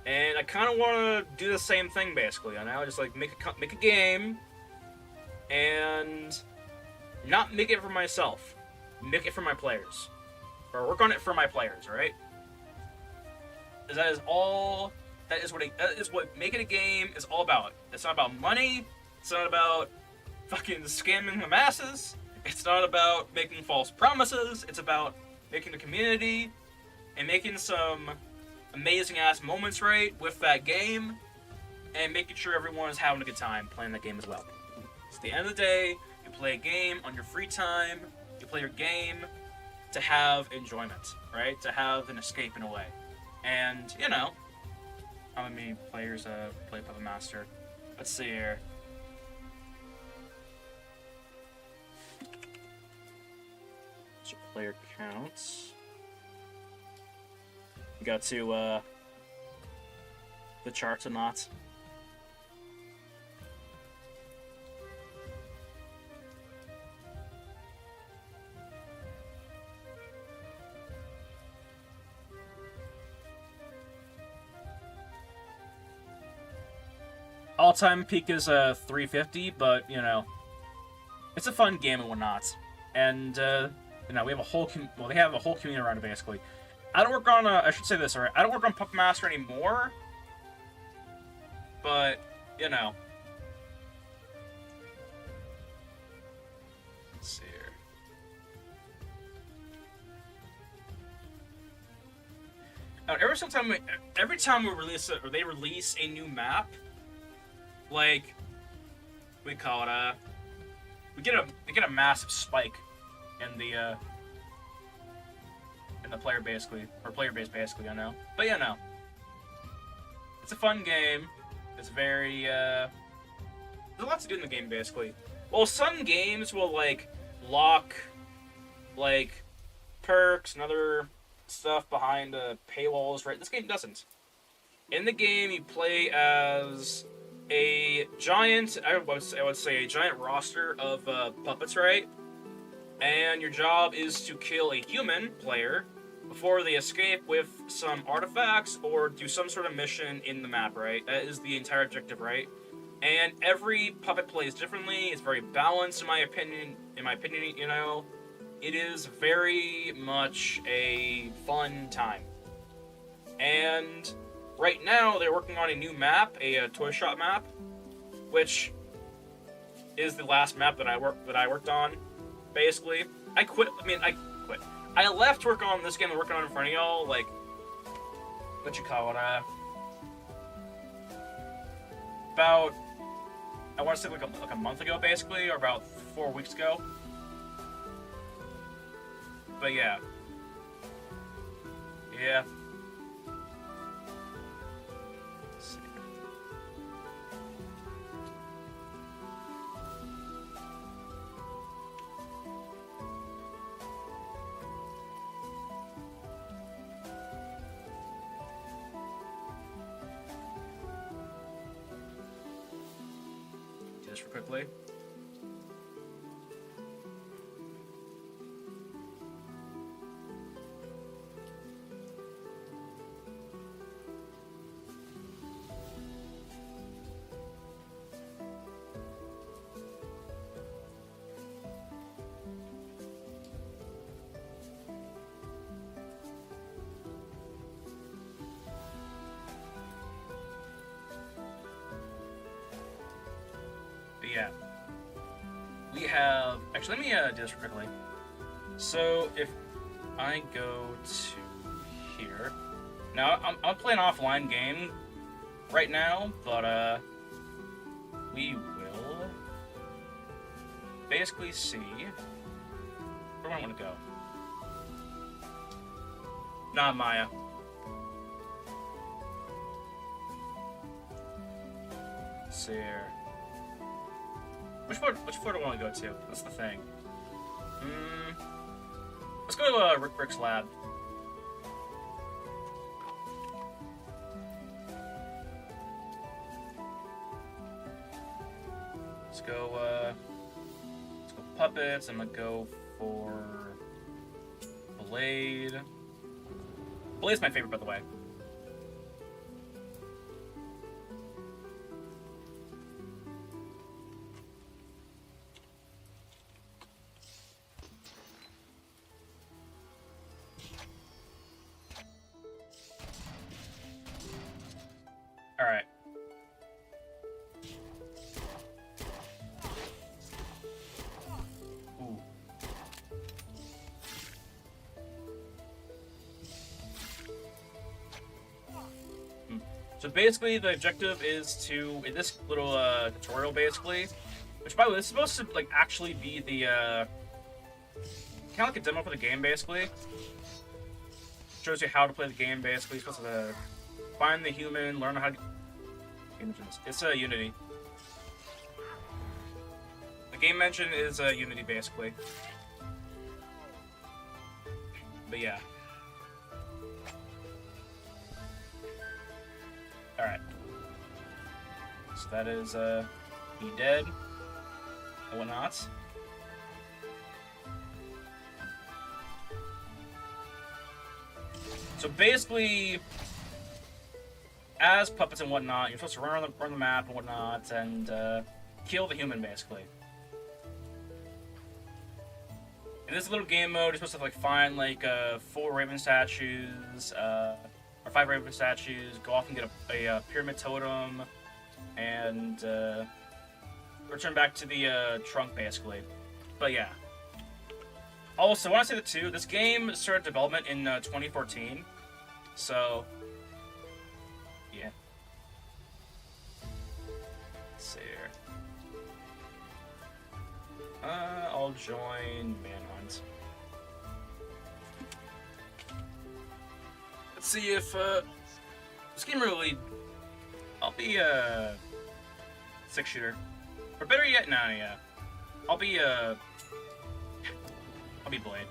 And I kind of want to do the same thing, basically, you know? Just, like, make a game, and not make it for myself. Make it for my players. Or work on it for my players, right? That is what making a game is all about. It's not about money. It's not about fucking scamming the masses. It's not about making false promises. It's about making a community and making some amazing ass moments, right, with that game, and making sure everyone is having a good time playing that game as well. So at the end of the day, you play a game on your free time. You play your game to have enjoyment, right? To have an escape in a way. And, you know, how many players play Puppet Master? Let's see here. So player counts. We got to the charts and not. All-time peak is 350, but, you know, it's a fun game and whatnot. And you know, we have a whole they have a whole community around it basically. I don't work on I should say this, alright. I don't work on Puppet Master anymore, but you know. Let's see here. Every time we release it, or they release a new map, like we call it we get a massive spike in the player basically, or player base basically. I know, but you know, it's a fun game. It's very there's a lot to do in the game basically. Well, some games will like lock like perks and other stuff behind paywalls, right? This game doesn't. In the game, you play as a giant, I would say a giant roster of puppets, right? And your job is to kill a human player before they escape with some artifacts or do some sort of mission in the map, right? That is the entire objective, right? And every puppet plays differently. It's very balanced, in my opinion. You know, it is very much a fun time. And right now, they're working on a new map, a toy shop map, which is the last map that I worked on. Basically, I quit. I left work on this game I'm working on in front of y'all, like, what you call it, about, I want to say like a month ago, basically, or about 4 weeks ago. But yeah. Yeah. Let's see. Do this real quickly. Yeah, we have, actually, let me do this real quickly. So if I go to here, now I'm playing an offline game right now, but we will basically see where do I want to go. Not Maya. Let's see here. Which floor do I want to go to? That's the thing. Let's go to Rick's lab. Let's go puppets. I'm gonna go for Blade. Blade's my favorite, by the way. Alright. Ooh. So basically, the objective is to, in this little tutorial, basically, which, by the way, this is supposed to like actually be the kind of like a demo for the game, basically. Shows you how to play the game, basically. You're supposed to find the human, learn how to. It's a Unity. The game engine is Unity, basically. But yeah. Alright. So that is, he dead. And whatnot. So basically, as puppets and whatnot, you're supposed to run the map and whatnot, and kill the human, basically. In this little game mode, you're supposed to like find like 4 raven statues, or 5 raven statues. Go off and get a pyramid totem, and return back to the trunk basically. But yeah. Also, I want to say that too. This game started development in 2014, so yeah. Let's see here. I'll join Manhunt. Let's see if this game really. I'll be a 6-shooter, or better yet, nah, yeah. I'll be Blade.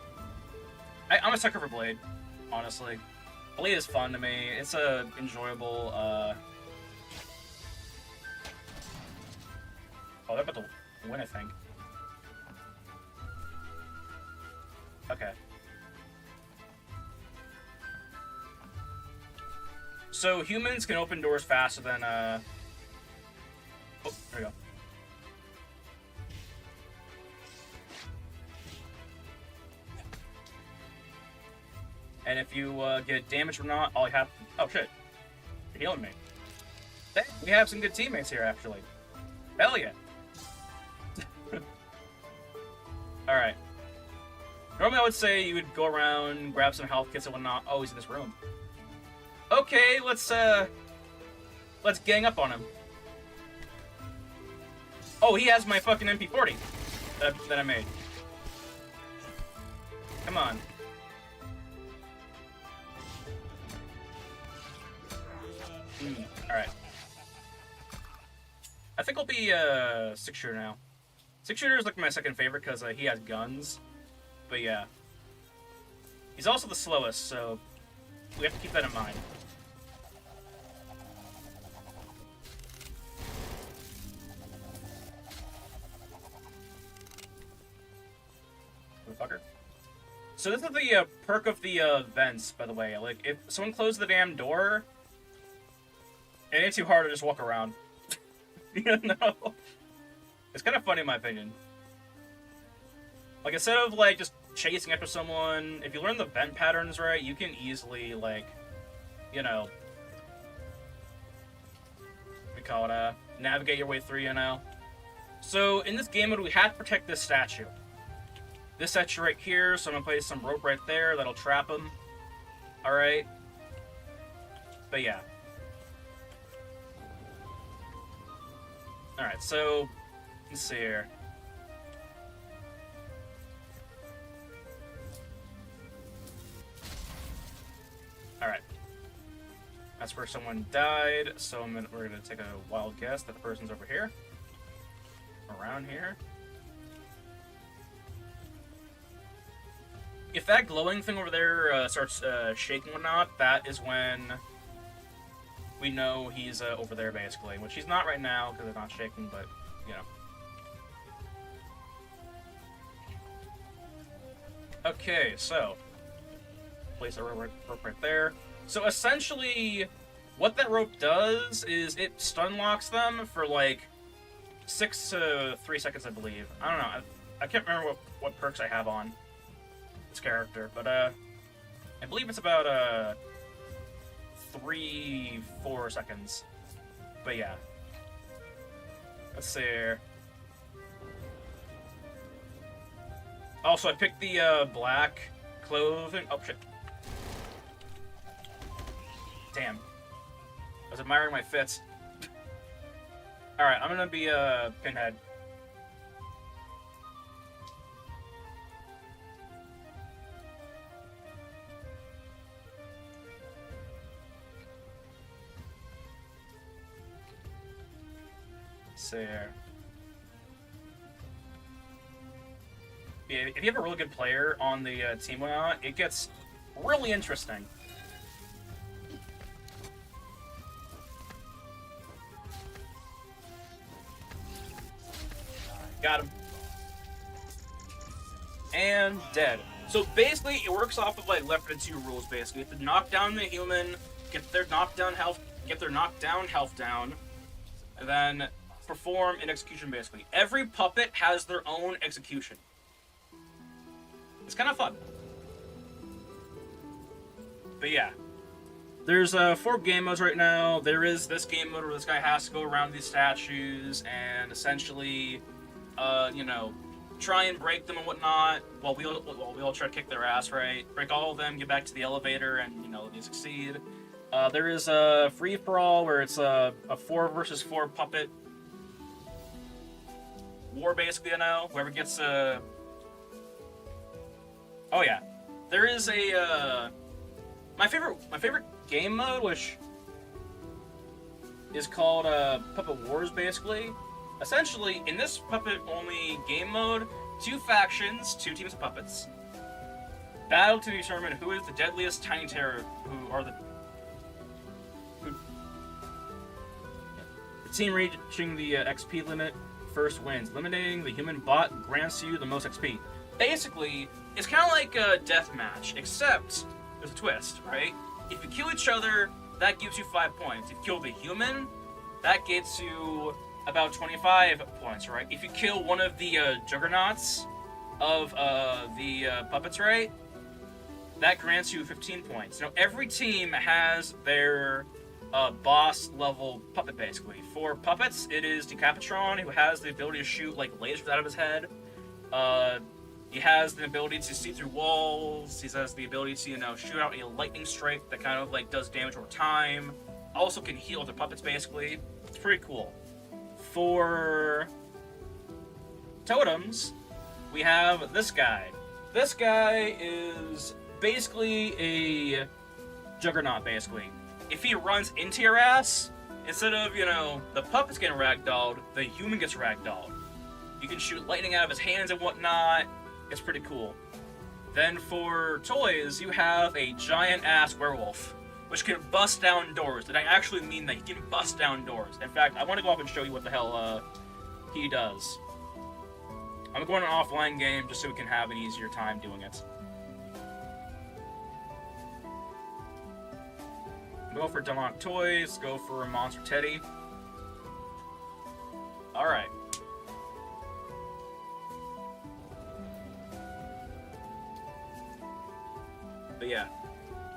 I'm a sucker for Blade, honestly. Blade is fun to me. It's a enjoyable. Oh, they're about to win, I think. Okay. So humans can open doors faster than Oh, there we go. And if you get damaged or not, all you have. Oh shit! You're healing me. Hey, we have some good teammates here, actually. Hell yeah! All right. Normally, I would say you would go around, grab some health kits and whatnot. Oh, he's in this room. Okay, let's gang up on him. Oh, he has my fucking MP40 that I made. Come on. Alright. I think I'll be 6-shooter now. 6-shooter is like my second favorite because he has guns. But yeah. He's also the slowest, so we have to keep that in mind. Motherfucker. So this is the perk of the vents, by the way. Like, if someone closes the damn door, it ain't too hard to just walk around. You know? It's kind of funny in my opinion. Like, instead of, like, just chasing after someone, if you learn the vent patterns right, you can easily, like, you know, we call it, navigate your way through, you know? So, in this game mode, we have to protect this statue. This statue right here, so I'm gonna place some rope right there that'll trap him. Alright? But yeah. Alright, so, let's see here. Alright. That's where someone died, so we're gonna take a wild guess that the person's over here. Around here. If that glowing thing over there starts shaking or not, that is when we know he's over there, basically. Which he's not right now, because it's not shaking, but, you know. Okay, so place a rope right there. So essentially, what that rope does is it stun locks them for like 6 to 3 seconds, I believe. I don't know. I can't remember what perks I have on this character, but I believe it's about 3-4 seconds. But yeah. Let's see here. Also, I picked the black clothing. Oh shit. Damn. I was admiring my fits. Alright, I'm gonna be Pinhead. Let's see here. Yeah, if you have a really good player on the team or not, it gets really interesting. Got him. And dead. So basically, it works off of like Left 4 Dead 2 rules. Basically, you have to knock down the human, get their knockdown health down, and then perform an execution. Basically, every puppet has their own execution. It's kind of fun. But yeah. There's 4 game modes right now. There is this game mode where this guy has to go around these statues and essentially, you know, try and break them and whatnot while we all try to kick their ass, right? Break all of them, get back to the elevator, and, you know, they succeed. There is a free-for-all where it's a 4 versus 4 puppet war, basically, you know? Whoever gets Oh, yeah. There is a, My favorite game mode, which is called Puppet Wars, basically. Essentially, in this puppet-only game mode, 2 factions, 2 teams of puppets, battle to determine who is the deadliest tiny terror, the team reaching the XP limit first wins. Eliminating the human bot grants you the most XP. Basically, it's kind of like a deathmatch, except there's a twist, right? If you kill each other, that gives you 5 points. If you kill the human, that gets you about 25 points, right? If you kill one of the juggernauts of the puppets, right, that grants you 15 points. Now, every team has their boss level puppet, basically. For puppets, it is Decapitron, who has the ability to shoot like lasers out of his head. He has the ability to see through walls. He has the ability to, you know, shoot out a lightning strike that kind of like does damage over time. Also can heal other puppets, basically. It's pretty cool. For totems, we have this guy. This guy is basically a juggernaut, basically. If he runs into your ass, instead of, you know, the puppets getting ragdolled, the human gets ragdolled. You can shoot lightning out of his hands and whatnot. It's pretty cool. Then for toys, you have a giant-ass werewolf, which can bust down doors. And I actually mean that he can bust down doors. In fact, I want to go up and show you what the hell he does. I'm going to an offline game just so we can have an easier time doing it. Go for demonic toys, go for Monster Teddy. Alright. But yeah.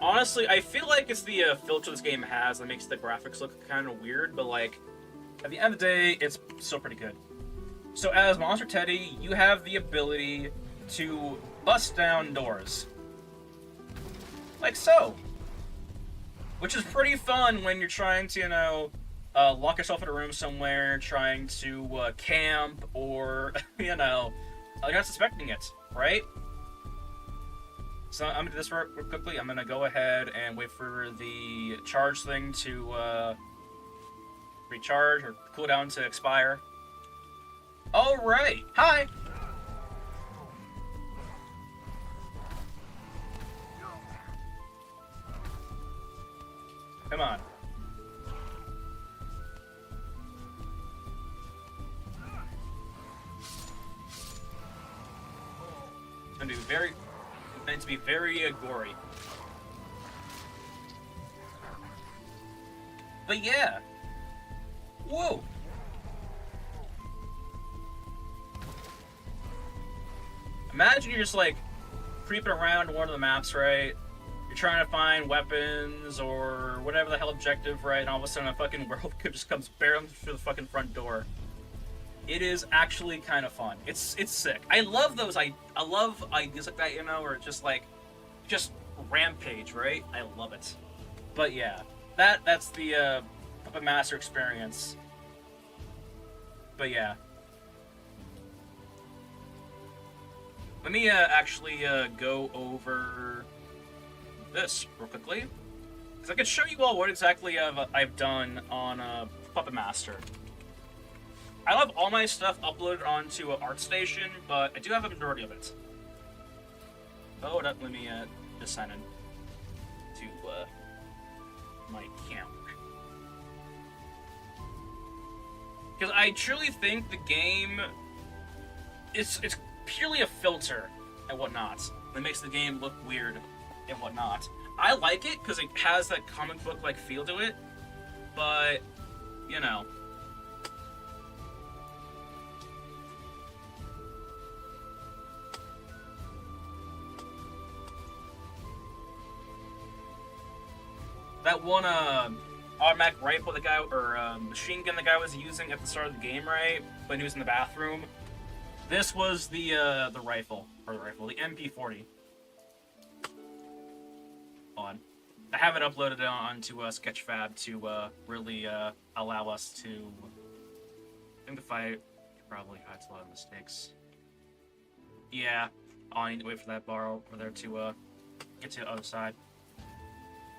Honestly, I feel like it's the filter this game has that makes the graphics look kind of weird, but like, at the end of the day, it's still pretty good. So as Monster Teddy, you have the ability to bust down doors. Like so. Which is pretty fun when you're trying to, you know, lock yourself in a room somewhere, trying to camp, or, you know, you're not suspecting it, right? So I'm gonna do this real quickly. I'm gonna go ahead and wait for the charge thing to recharge or cooldown to expire. Alright! Hi! Come on. It's gonna be meant to be very gory. But yeah. Whoa! Imagine you're just like creeping around one of the maps, right? You're trying to find weapons or whatever the hell objective, right? And all of a sudden a fucking werewolf just comes barreling through the fucking front door. It is actually kind of fun. It's sick. I love those. I love ideas like that, you know, or just rampage, right? I love it. But yeah, that's the Puppet Master experience. But yeah. Let me actually go over this real quickly, because I can show you all what exactly I've done on Puppet Master. I have all my stuff uploaded onto ArtStation, but I do have a majority of it. Oh, let me just sign in to my account. Because I truly think the game, it's purely a filter and whatnot that makes the game look weird and whatnot. I like it because it has that comic book like feel to it, but you know. that one automatic rifle the guy or machine gun the guy was using at the start of the game, right? When he was in the bathroom. This was the rifle, the MP40. On. I have it uploaded onto Sketchfab to really allow us to. I think the fight probably hides a lot of mistakes. Yeah, I need to wait for that bar over there to get to the other side.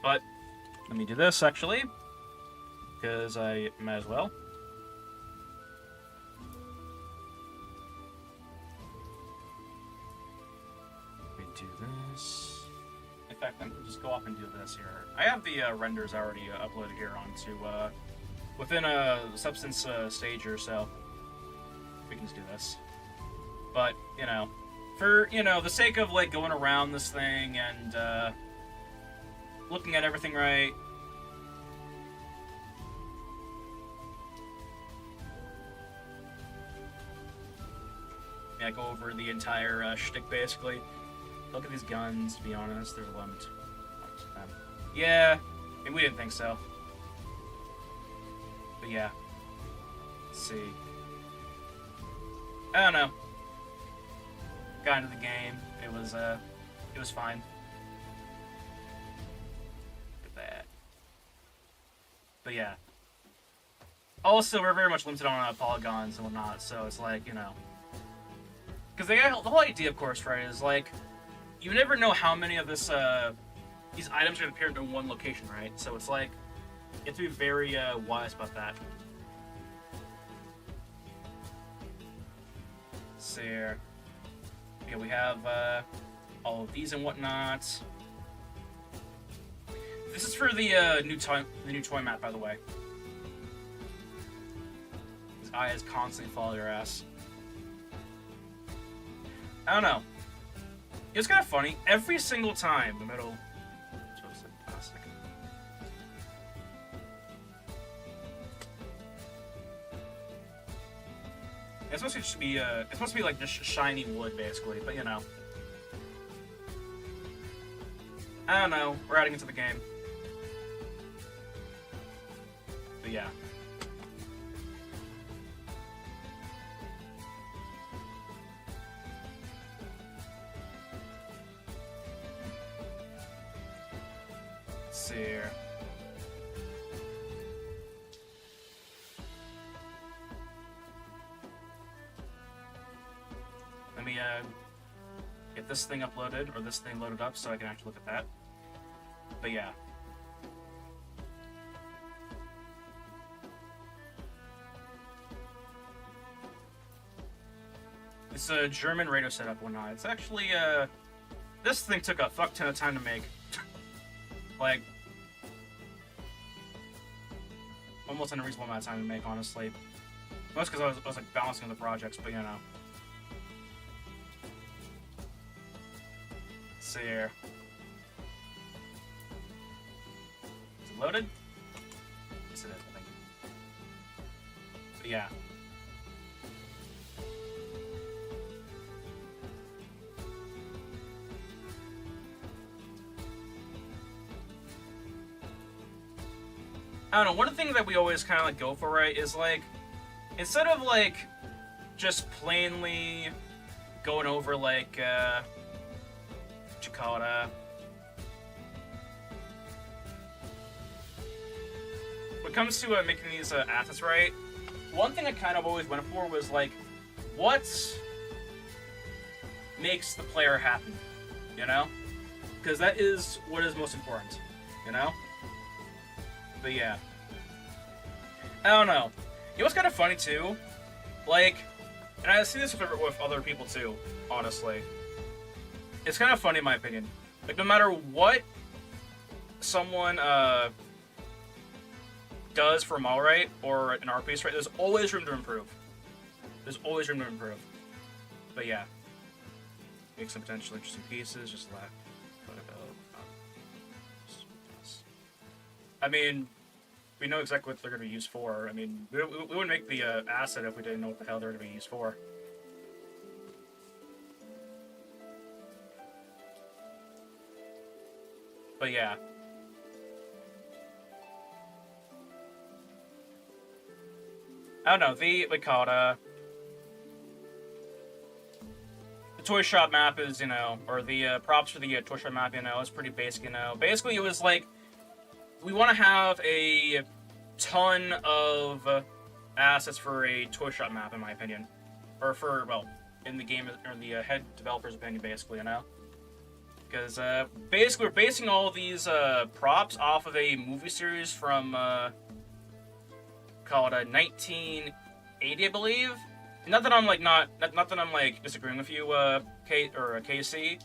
But let me do this actually, because I might as well. Let me do this. In fact, I'm gonna just go off and do this here. I have the renders already uploaded here onto within a substance stage or so. We can just do this. But you know, for the sake of like going around this thing and looking at everything right. Yeah, go over the entire shtick basically. Look at these guns, to be honest, they're lumped. Yeah, I mean, we didn't think so. But yeah. Let's see. I don't know. Got into the game. It was fine. Look at that. But yeah. Also, we're very much limited on polygons and whatnot, so it's like, because the whole idea, of course, right, is like, you never know how many of these items are going to appear in one location, right? So it's like, you have to be very wise about that. So here, yeah, we have all of these and whatnot. This is for the new toy map, by the way. His eyes constantly follow your ass. I don't know. It's kind of funny. Every single time, the middle. Plastic. It's supposed to be it's supposed to be like just shiny wood, basically. But I don't know. We're adding it to the game. But yeah. Here. Let me get this thing uploaded, or this thing loaded up, so I can actually look at that. But yeah. It's a German radio setup one night. It's actually this thing took a fuck ton of time to make. Like, almost an unreasonable amount of time to make, honestly. Most because I was like balancing the projects, but Let's see here. Is it loaded? Yes, it is, I think. But yeah. I don't know, one of the things that we always kind of like go for, right, is like, instead of like, just plainly going over like, what you call it, when it comes to making these assets, right, one thing I kind of always went for was like, what makes the player happy, Because that is what is most important, But yeah. I don't know. You know what's kind of funny too? Like, and I see this with other people too, honestly. It's kind of funny in my opinion. Like, no matter what someone does for Mall, right, or an art piece, right, there's always room to improve. There's always room to improve. But yeah. Make some potentially interesting pieces, just lack. I mean, we know exactly what they're going to be used for. I mean, we wouldn't make the asset if we didn't know what the hell they're going to be used for. But yeah. I don't know, we call it, the toy shop map is, or the props for the toy shop map, is pretty basic, Basically, it was like, we want to have a ton of assets for a toy shop map, in my opinion. Or for, well, in the game, or the head developer's opinion, basically, Because, basically, we're basing all these props off of a movie series from, called 1980, I believe. Not that I'm like not that I'm like disagreeing with you, Kate or KC.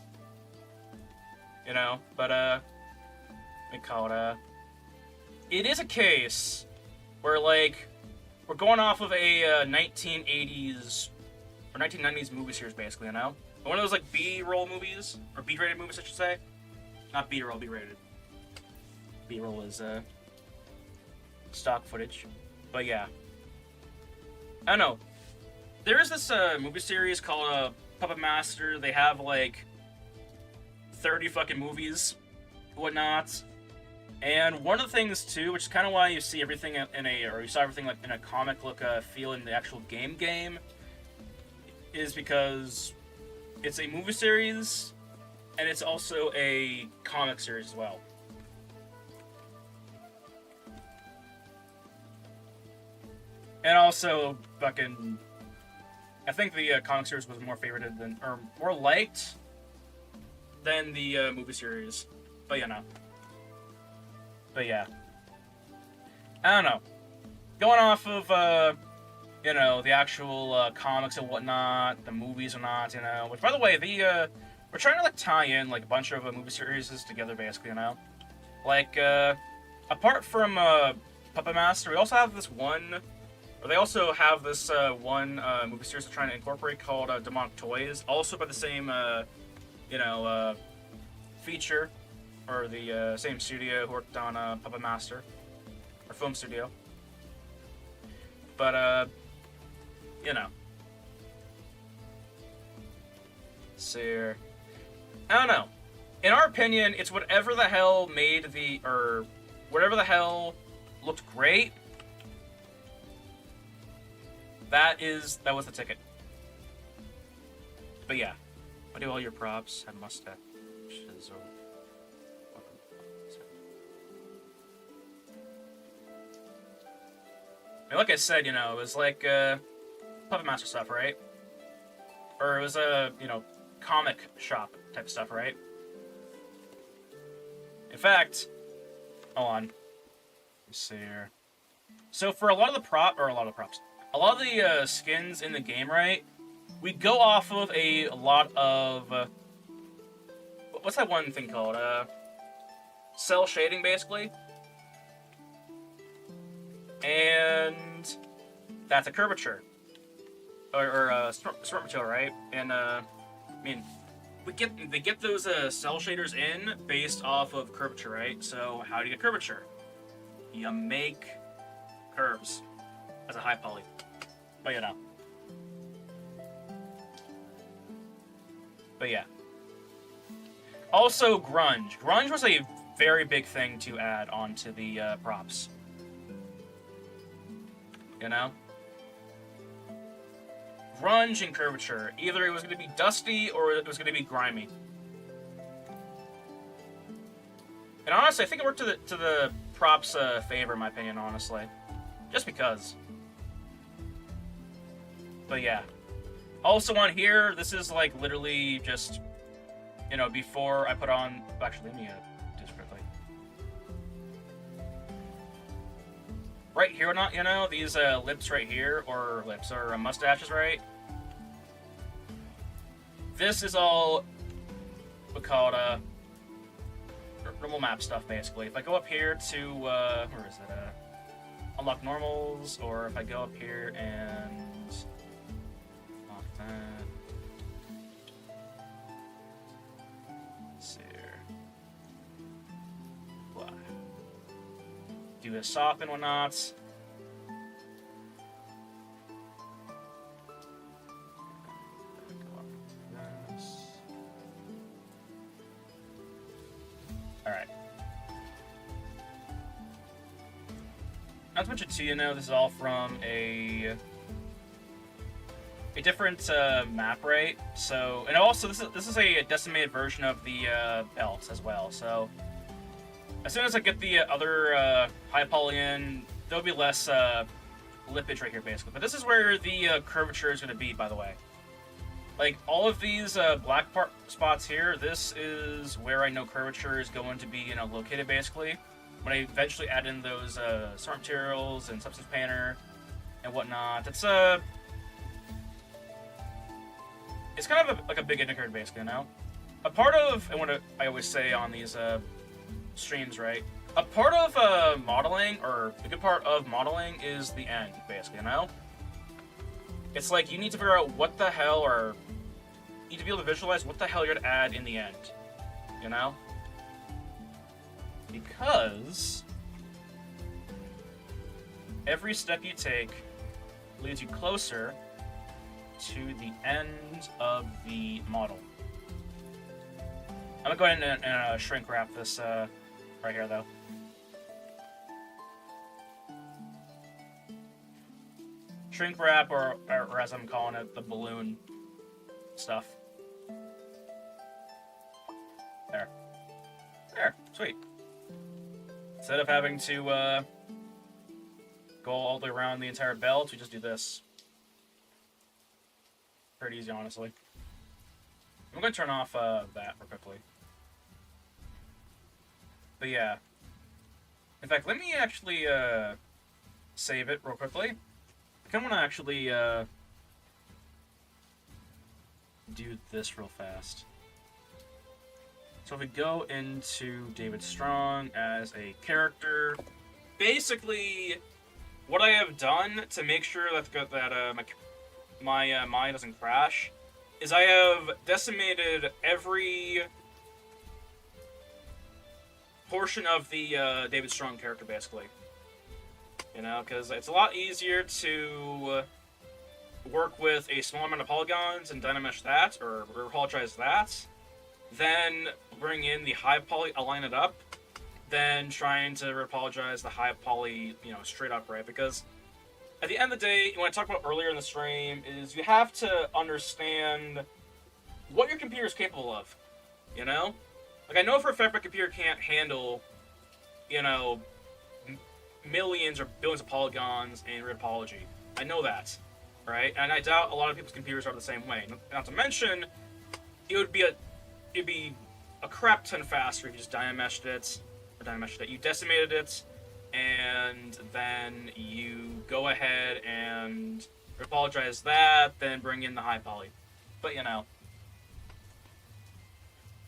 But we call it it is a case where like we're going off of a 1980s or 1990s movie series, basically. One of those like B-roll movies or B-rated movies, I should say. Not B-roll, B-rated. B-roll is stock footage, but yeah. I don't know. There is this movie series called Puppet Master. They have like 30 fucking movies, whatnot. And one of the things too, which is kind of why you see everything you saw everything like in a comic look feel in the actual game, is because it's a movie series and it's also a comic series as well. And also, fucking, I think the comic series was more favorited than, or more liked than the movie series. But But yeah. I don't know. Going off of, the actual comics and whatnot, the movies and not, Which, by the way, we're trying to, like, tie in, like, a bunch of movie series together, basically, Like, apart from Puppet Master, we also have this one... Or they also have this one movie series they're trying to incorporate called Demonic Toys, also by the same, feature, or the same studio who worked on Puppet Master, or film studio. But, so, I don't know. In our opinion, it's whatever the hell made or whatever the hell looked great. That was the ticket. But yeah. Why do all your props have mustaches? Like I said, it was like Puppet Master stuff, right? Or it was comic shop type stuff, right? In fact, hold on. Let's see here. So for a lot of the props, a lot of the skins in the game, right? We go off of a lot of what's that one thing called? Cell shading, basically. And that's a curvature, or smart material, right? And they get those cell shaders in based off of curvature, right? So how do you get curvature? You make curves as a high poly. But But yeah. Also, grunge. Grunge was a very big thing to add onto the props. Grunge and curvature. Either it was going to be dusty or it was going to be grimy. And honestly, I think it worked to the props' favor, in my opinion, honestly. Just because. But yeah. Also on here, this is like literally just, before I put on... Actually, let me do this quickly. Right here, these lips right here, or mustaches, right? This is all we call it normal map stuff, basically. If I go up here to, where is it? Unlock normals, or if I go up here and unlock that. Let's see here. Blah. Do a SOP and whatnot. Alright. not to mention too, you know, this is all from a different map rate. So, and also this is a decimated version of the belts as well. So, as soon as I get the other high poly in, there'll be less lippage right here, basically. But this is where the curvature is going to be, by the way. Like, all of these black spots here, this is where I know curvature is going to be, you know, located, basically. When I eventually add in those smart materials and substance painter and whatnot, it's kind of like a big indicator, basically, you know? A part of, and what I always say on these streams, right? A part of modeling, or a good part of modeling, is the end, basically, you know? It's like you need to figure out what the hell, or you need to be able to visualize what the hell you're gonna add in the end, you know? Because every step you take leads you closer to the end of the model. I'm gonna go ahead and shrink wrap this right here, though. Shrink wrap, or as I'm calling it, the balloon stuff. There. There. Sweet. Instead of having to go all the way around the entire belt, we just do this. Pretty easy, honestly. I'm going to turn off that real quickly. But yeah. In fact, let me actually save it real quickly. I kind of want to actually do this real fast. So if we go into David Strong as a character, basically what I have done to make sure that my mind doesn't crash is I have decimated every portion of the David Strong character, basically. You know, because it's a lot easier to work with a small amount of polygons and dynamesh that, or repologize that, then bring in the high poly, align it up, then trying to repologize the high poly, you know, straight up, right? Because at the end of the day, what I talked about earlier in the stream is you have to understand what your computer is capable of, you know? Like, I know for a fact my computer can't handle, you know, millions or billions of polygons in Retopology. I know that, right? And I doubt a lot of people's computers are the same way. Not to mention, it'd be a crap ton faster if you just dynameshed it, you decimated it, and then you go ahead and repologize that, then bring in the high poly. But you know.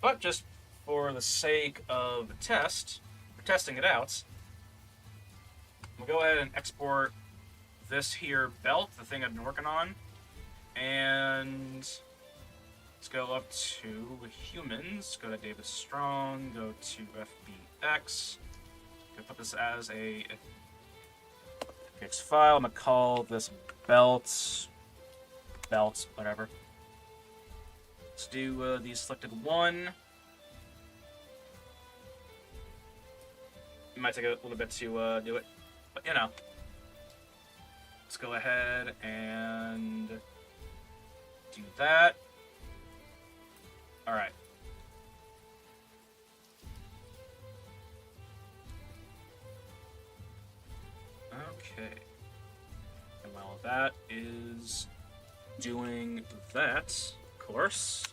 But just for the sake of testing it out, we'll go ahead and export this here belt, the thing I've been working on, and let's go up to humans, go to David Strong, go to FBX, go put this as a FBX file. I'm gonna call this belt, whatever. Let's do the selected one. It might take a little bit to do it. But, you know, let's go ahead and do that. All right. Okay. And while that is doing that, of course,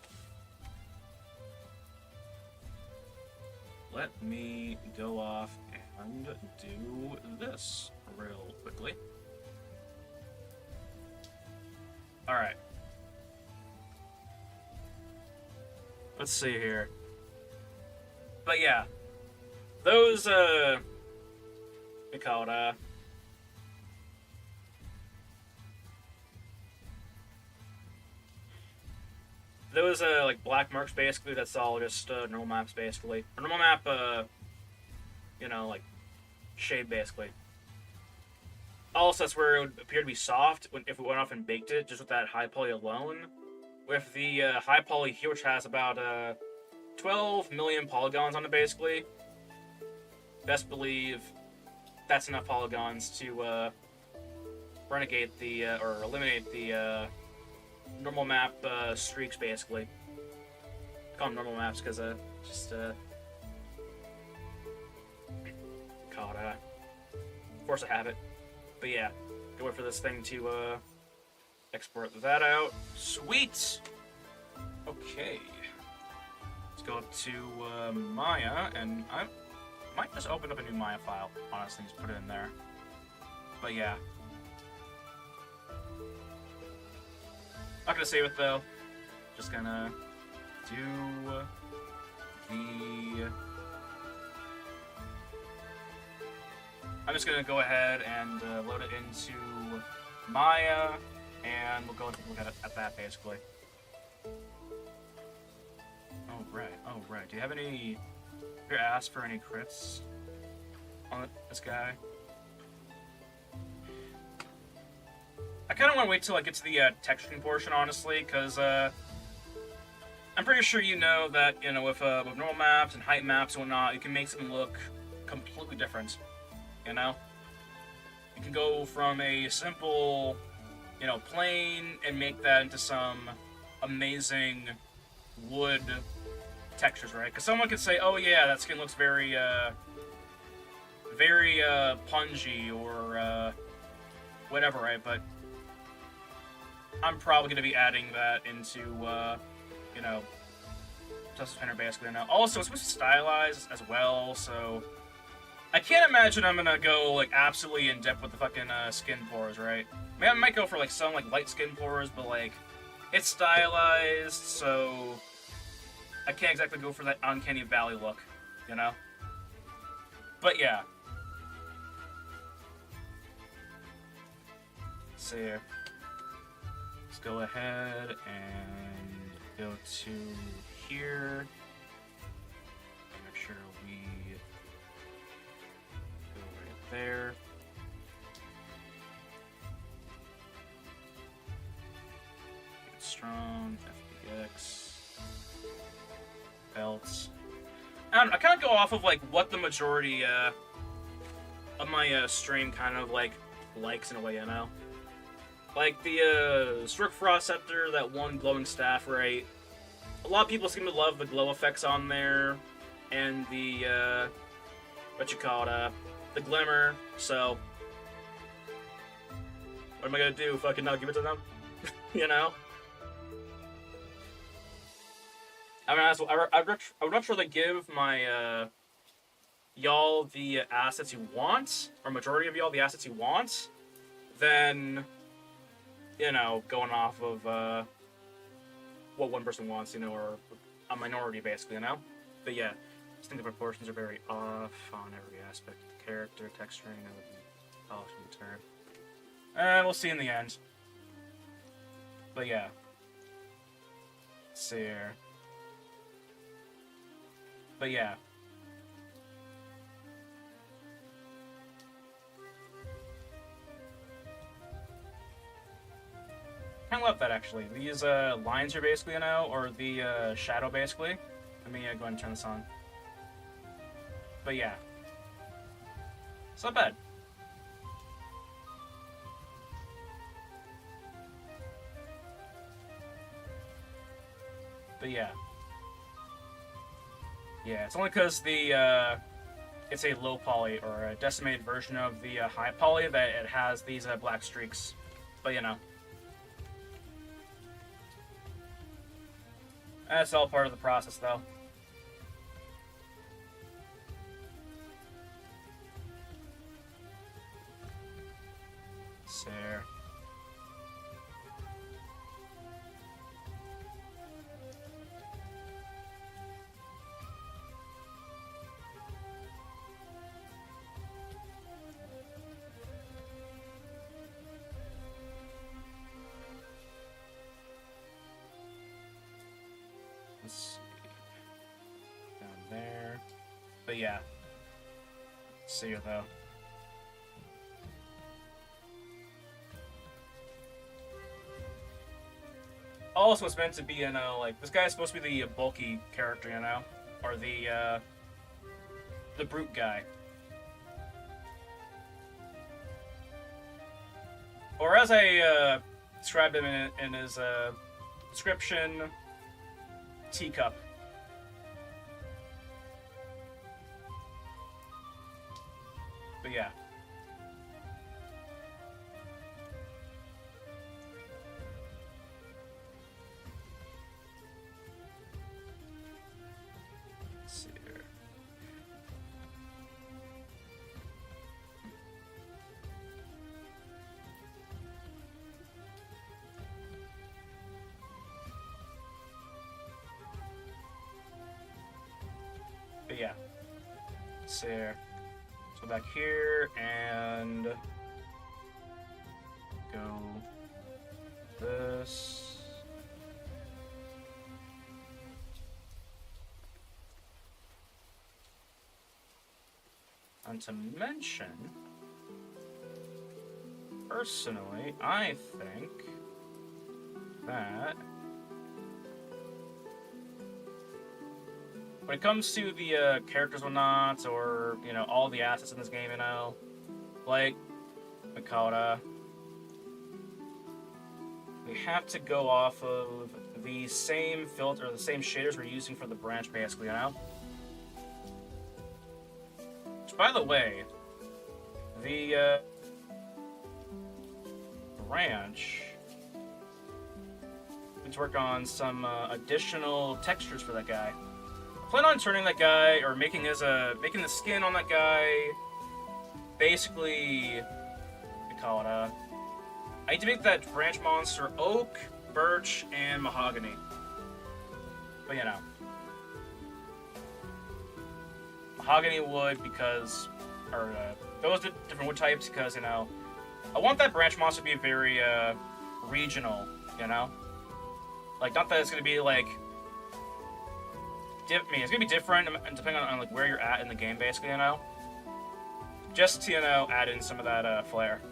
let me go off and do this real quickly. Alright. Let's see here. But yeah. Those, we call it, those, like, black marks, basically, that's all just, normal maps, basically. Or normal map, you know, like, shade, basically. Also, that's where it would appear to be soft if we went off and baked it, just with that high poly alone. With the high poly here, which has about 12 million polygons on it, basically. Best believe that's enough polygons to renegade the or eliminate the normal map streaks, basically. Call them normal maps because just called force of habit. But yeah, go wait for this thing to export that out. Sweet. Okay. Let's go to Maya, and I might just open up a new Maya file. Honestly, just put it in there. But yeah. Not gonna save it though. Just gonna do the. I'm just gonna go ahead and load it into Maya, and we'll go and take a look at that basically. Oh right. Do you have any? Have you asked for any crits on this guy? I kind of want to wait till I get to the texturing portion, honestly, because I'm pretty sure you know that, you know, with normal maps and height maps and whatnot, you can make something look completely different, you know? You can go from a simple, you know, plane and make that into some amazing wood textures, right? Because someone could say, oh yeah, that skin looks very, very pungy or whatever, right? But I'm probably going to be adding that into, you know, Justice Painter basically now. Also, it's supposed to stylize as well, so I can't imagine I'm going to go, like, absolutely in-depth with the fucking skin pores, right? I mean, I might go for, like, some, like, light skin pores, but, like, it's stylized, so I can't exactly go for that uncanny valley look, you know? But, yeah. Let's see here. Let's go ahead and go to here. Make sure we go right there. Get strong, FBX, belts. I kind of go off of like what the majority of my stream kind of like likes in a way, you know. Like the Strict Frost Scepter, that one glowing staff, right? A lot of people seem to love the glow effects on there, and the the glimmer. So, what am I gonna do? Fucking not give it to them? You know? I mean, I would much rather give my y'all the assets you want, or majority of y'all the assets you want, than, you know, going off of what one person wants, you know, or a minority, basically, you know? But yeah, I just think the proportions are very off on every aspect of the character, texturing, and the polishing the turn. And we'll see in the end. But yeah. Let's see here. But yeah. I love that, actually. These lines are basically, you know, or the shadow basically. Let me go ahead and turn this on. But yeah. It's not bad. But yeah. Yeah, it's only because the it's a low poly or a decimated version of the high poly that it has these black streaks. But you know. That's all part of the process, though. There. Let's see. Down there. But yeah. See you though. Also, it's meant to be, you know, like, this guy's supposed to be the bulky character, you know? Or the brute guy. or as I described him in his description, teacup. But yeah. Let's see here. But yeah. Let's see here. Go back here and go this. And to mention, personally, I think that when it comes to the characters or not, or, you know, all the assets in this game, you know, like Makata, we have to go off of the same filter, the same shaders we're using for the branch, basically, you know? Which, by the way, the branch, we need to work on some additional textures for that guy. I plan on turning that guy, or making making the skin on that guy, basically, we call it I need to make that branch monster oak, birch, and mahogany. But you know, mahogany wood because, or those are different wood types because, you know, I want that branch monster to be very regional. You know, like not that it's gonna be like. I mean, it's gonna be different depending on like where you're at in the game, basically, you know. Just to, you know, add in some of that flair.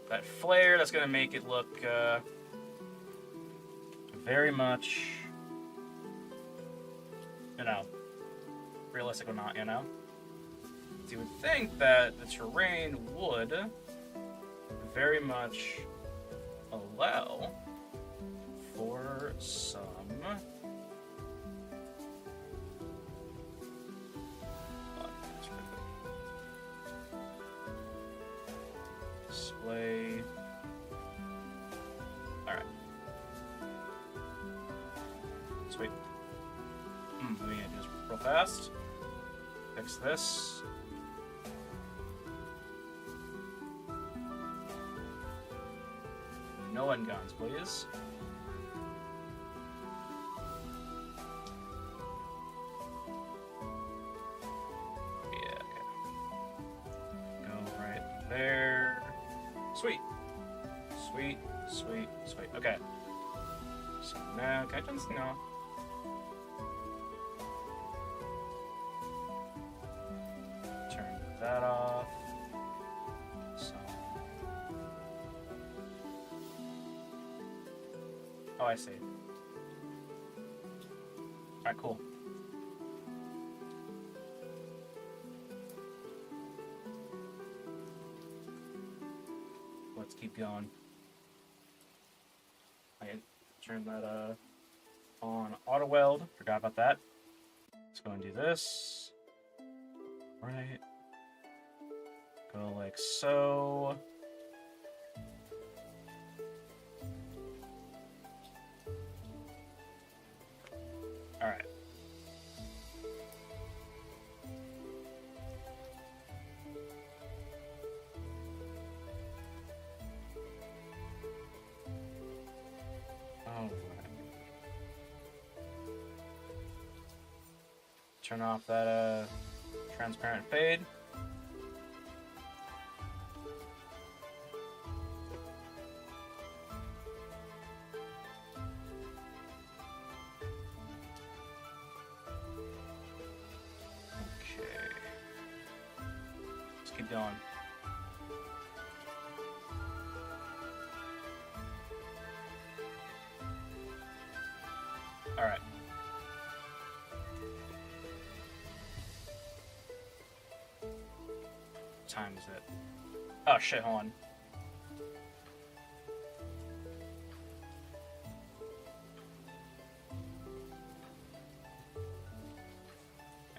That flair that's gonna make it look very much, you know, realistic or not, you know. So you would think that the terrain would very much allow for some. Display. Alright. Sweet. Let me do this real fast. Fix this. No end guns, please. Yeah, okay. Go right there. Sweet. Sweet, sweet, sweet. Okay. So now, can I turn this thing off? Turn that off. So. Oh, I see. Alright, cool. Let's keep going. I turn that on auto weld. Forgot about that. Let's go and do this. Right. Go like so. All right. Turn off that transparent fade. Okay. Let's keep going. All right. Time is it? Oh shit, hold on.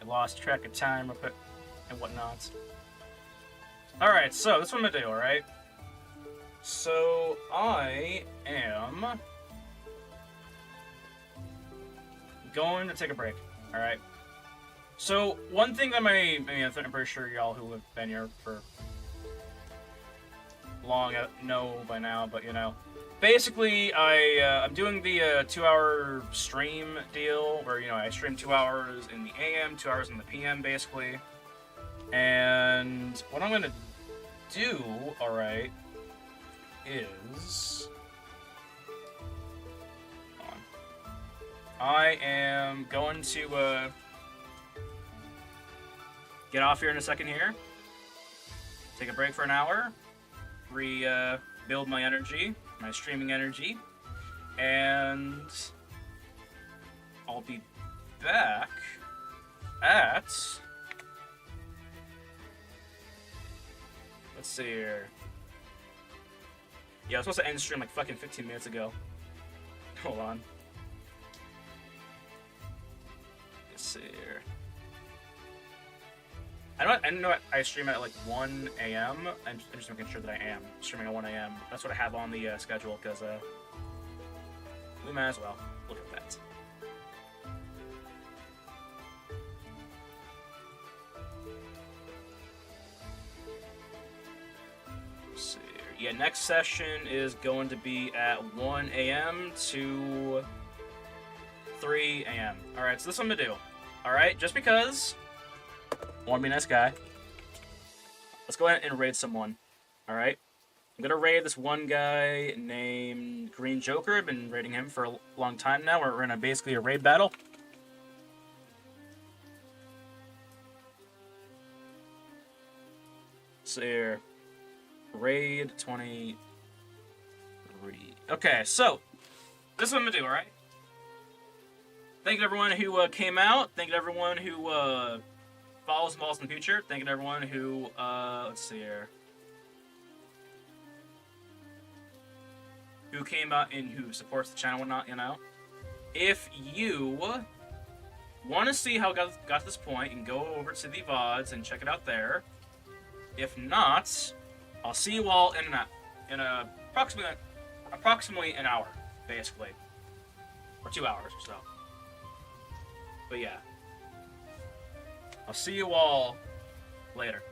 I lost track of time and whatnot. Alright, so this is what I'm gonna do, alright? So, I am going to take a break, alright? So, one thing that I'm pretty sure y'all who have been here for long know by now, but you know. Basically, I'm doing the 2-hour stream deal, where, you know, I stream 2 hours in the AM, 2 hours in the PM, basically. And what I'm gonna do, alright, is... Hold on. I am going to, get off here in a second here. Take a break for an hour. Build my energy, my streaming energy. And I'll be back at... Let's see here. Yeah, I was supposed to end the stream like fucking 15 minutes ago. Hold on. Let's see here. I know I stream at like 1 a.m. I'm just making sure that I am streaming at 1 a.m. That's what I have on the schedule, because we might as well look at that. Let's see here. Yeah, next session is going to be at 1 a.m. to 3 a.m. Alright, so this is what I'm gonna do. Alright, just because I want to be a nice guy, let's go ahead and raid someone. Alright? I'm gonna raid this one guy named Green Joker. I've been raiding him for a long time now. We're in basically a raid battle. So here, raid 23. Okay, so this is what I'm gonna do, alright? Thank you to everyone who came out. Thank you to everyone who follows and follows in the future. Thank you to everyone who, let's see here, who came out and who supports the channel and whatnot, you know. If you want to see how it got to this point, you can go over to the VODs and check it out there. If not, I'll see you all in approximately an hour, basically. Or 2 hours or so. But yeah. I'll see you all later.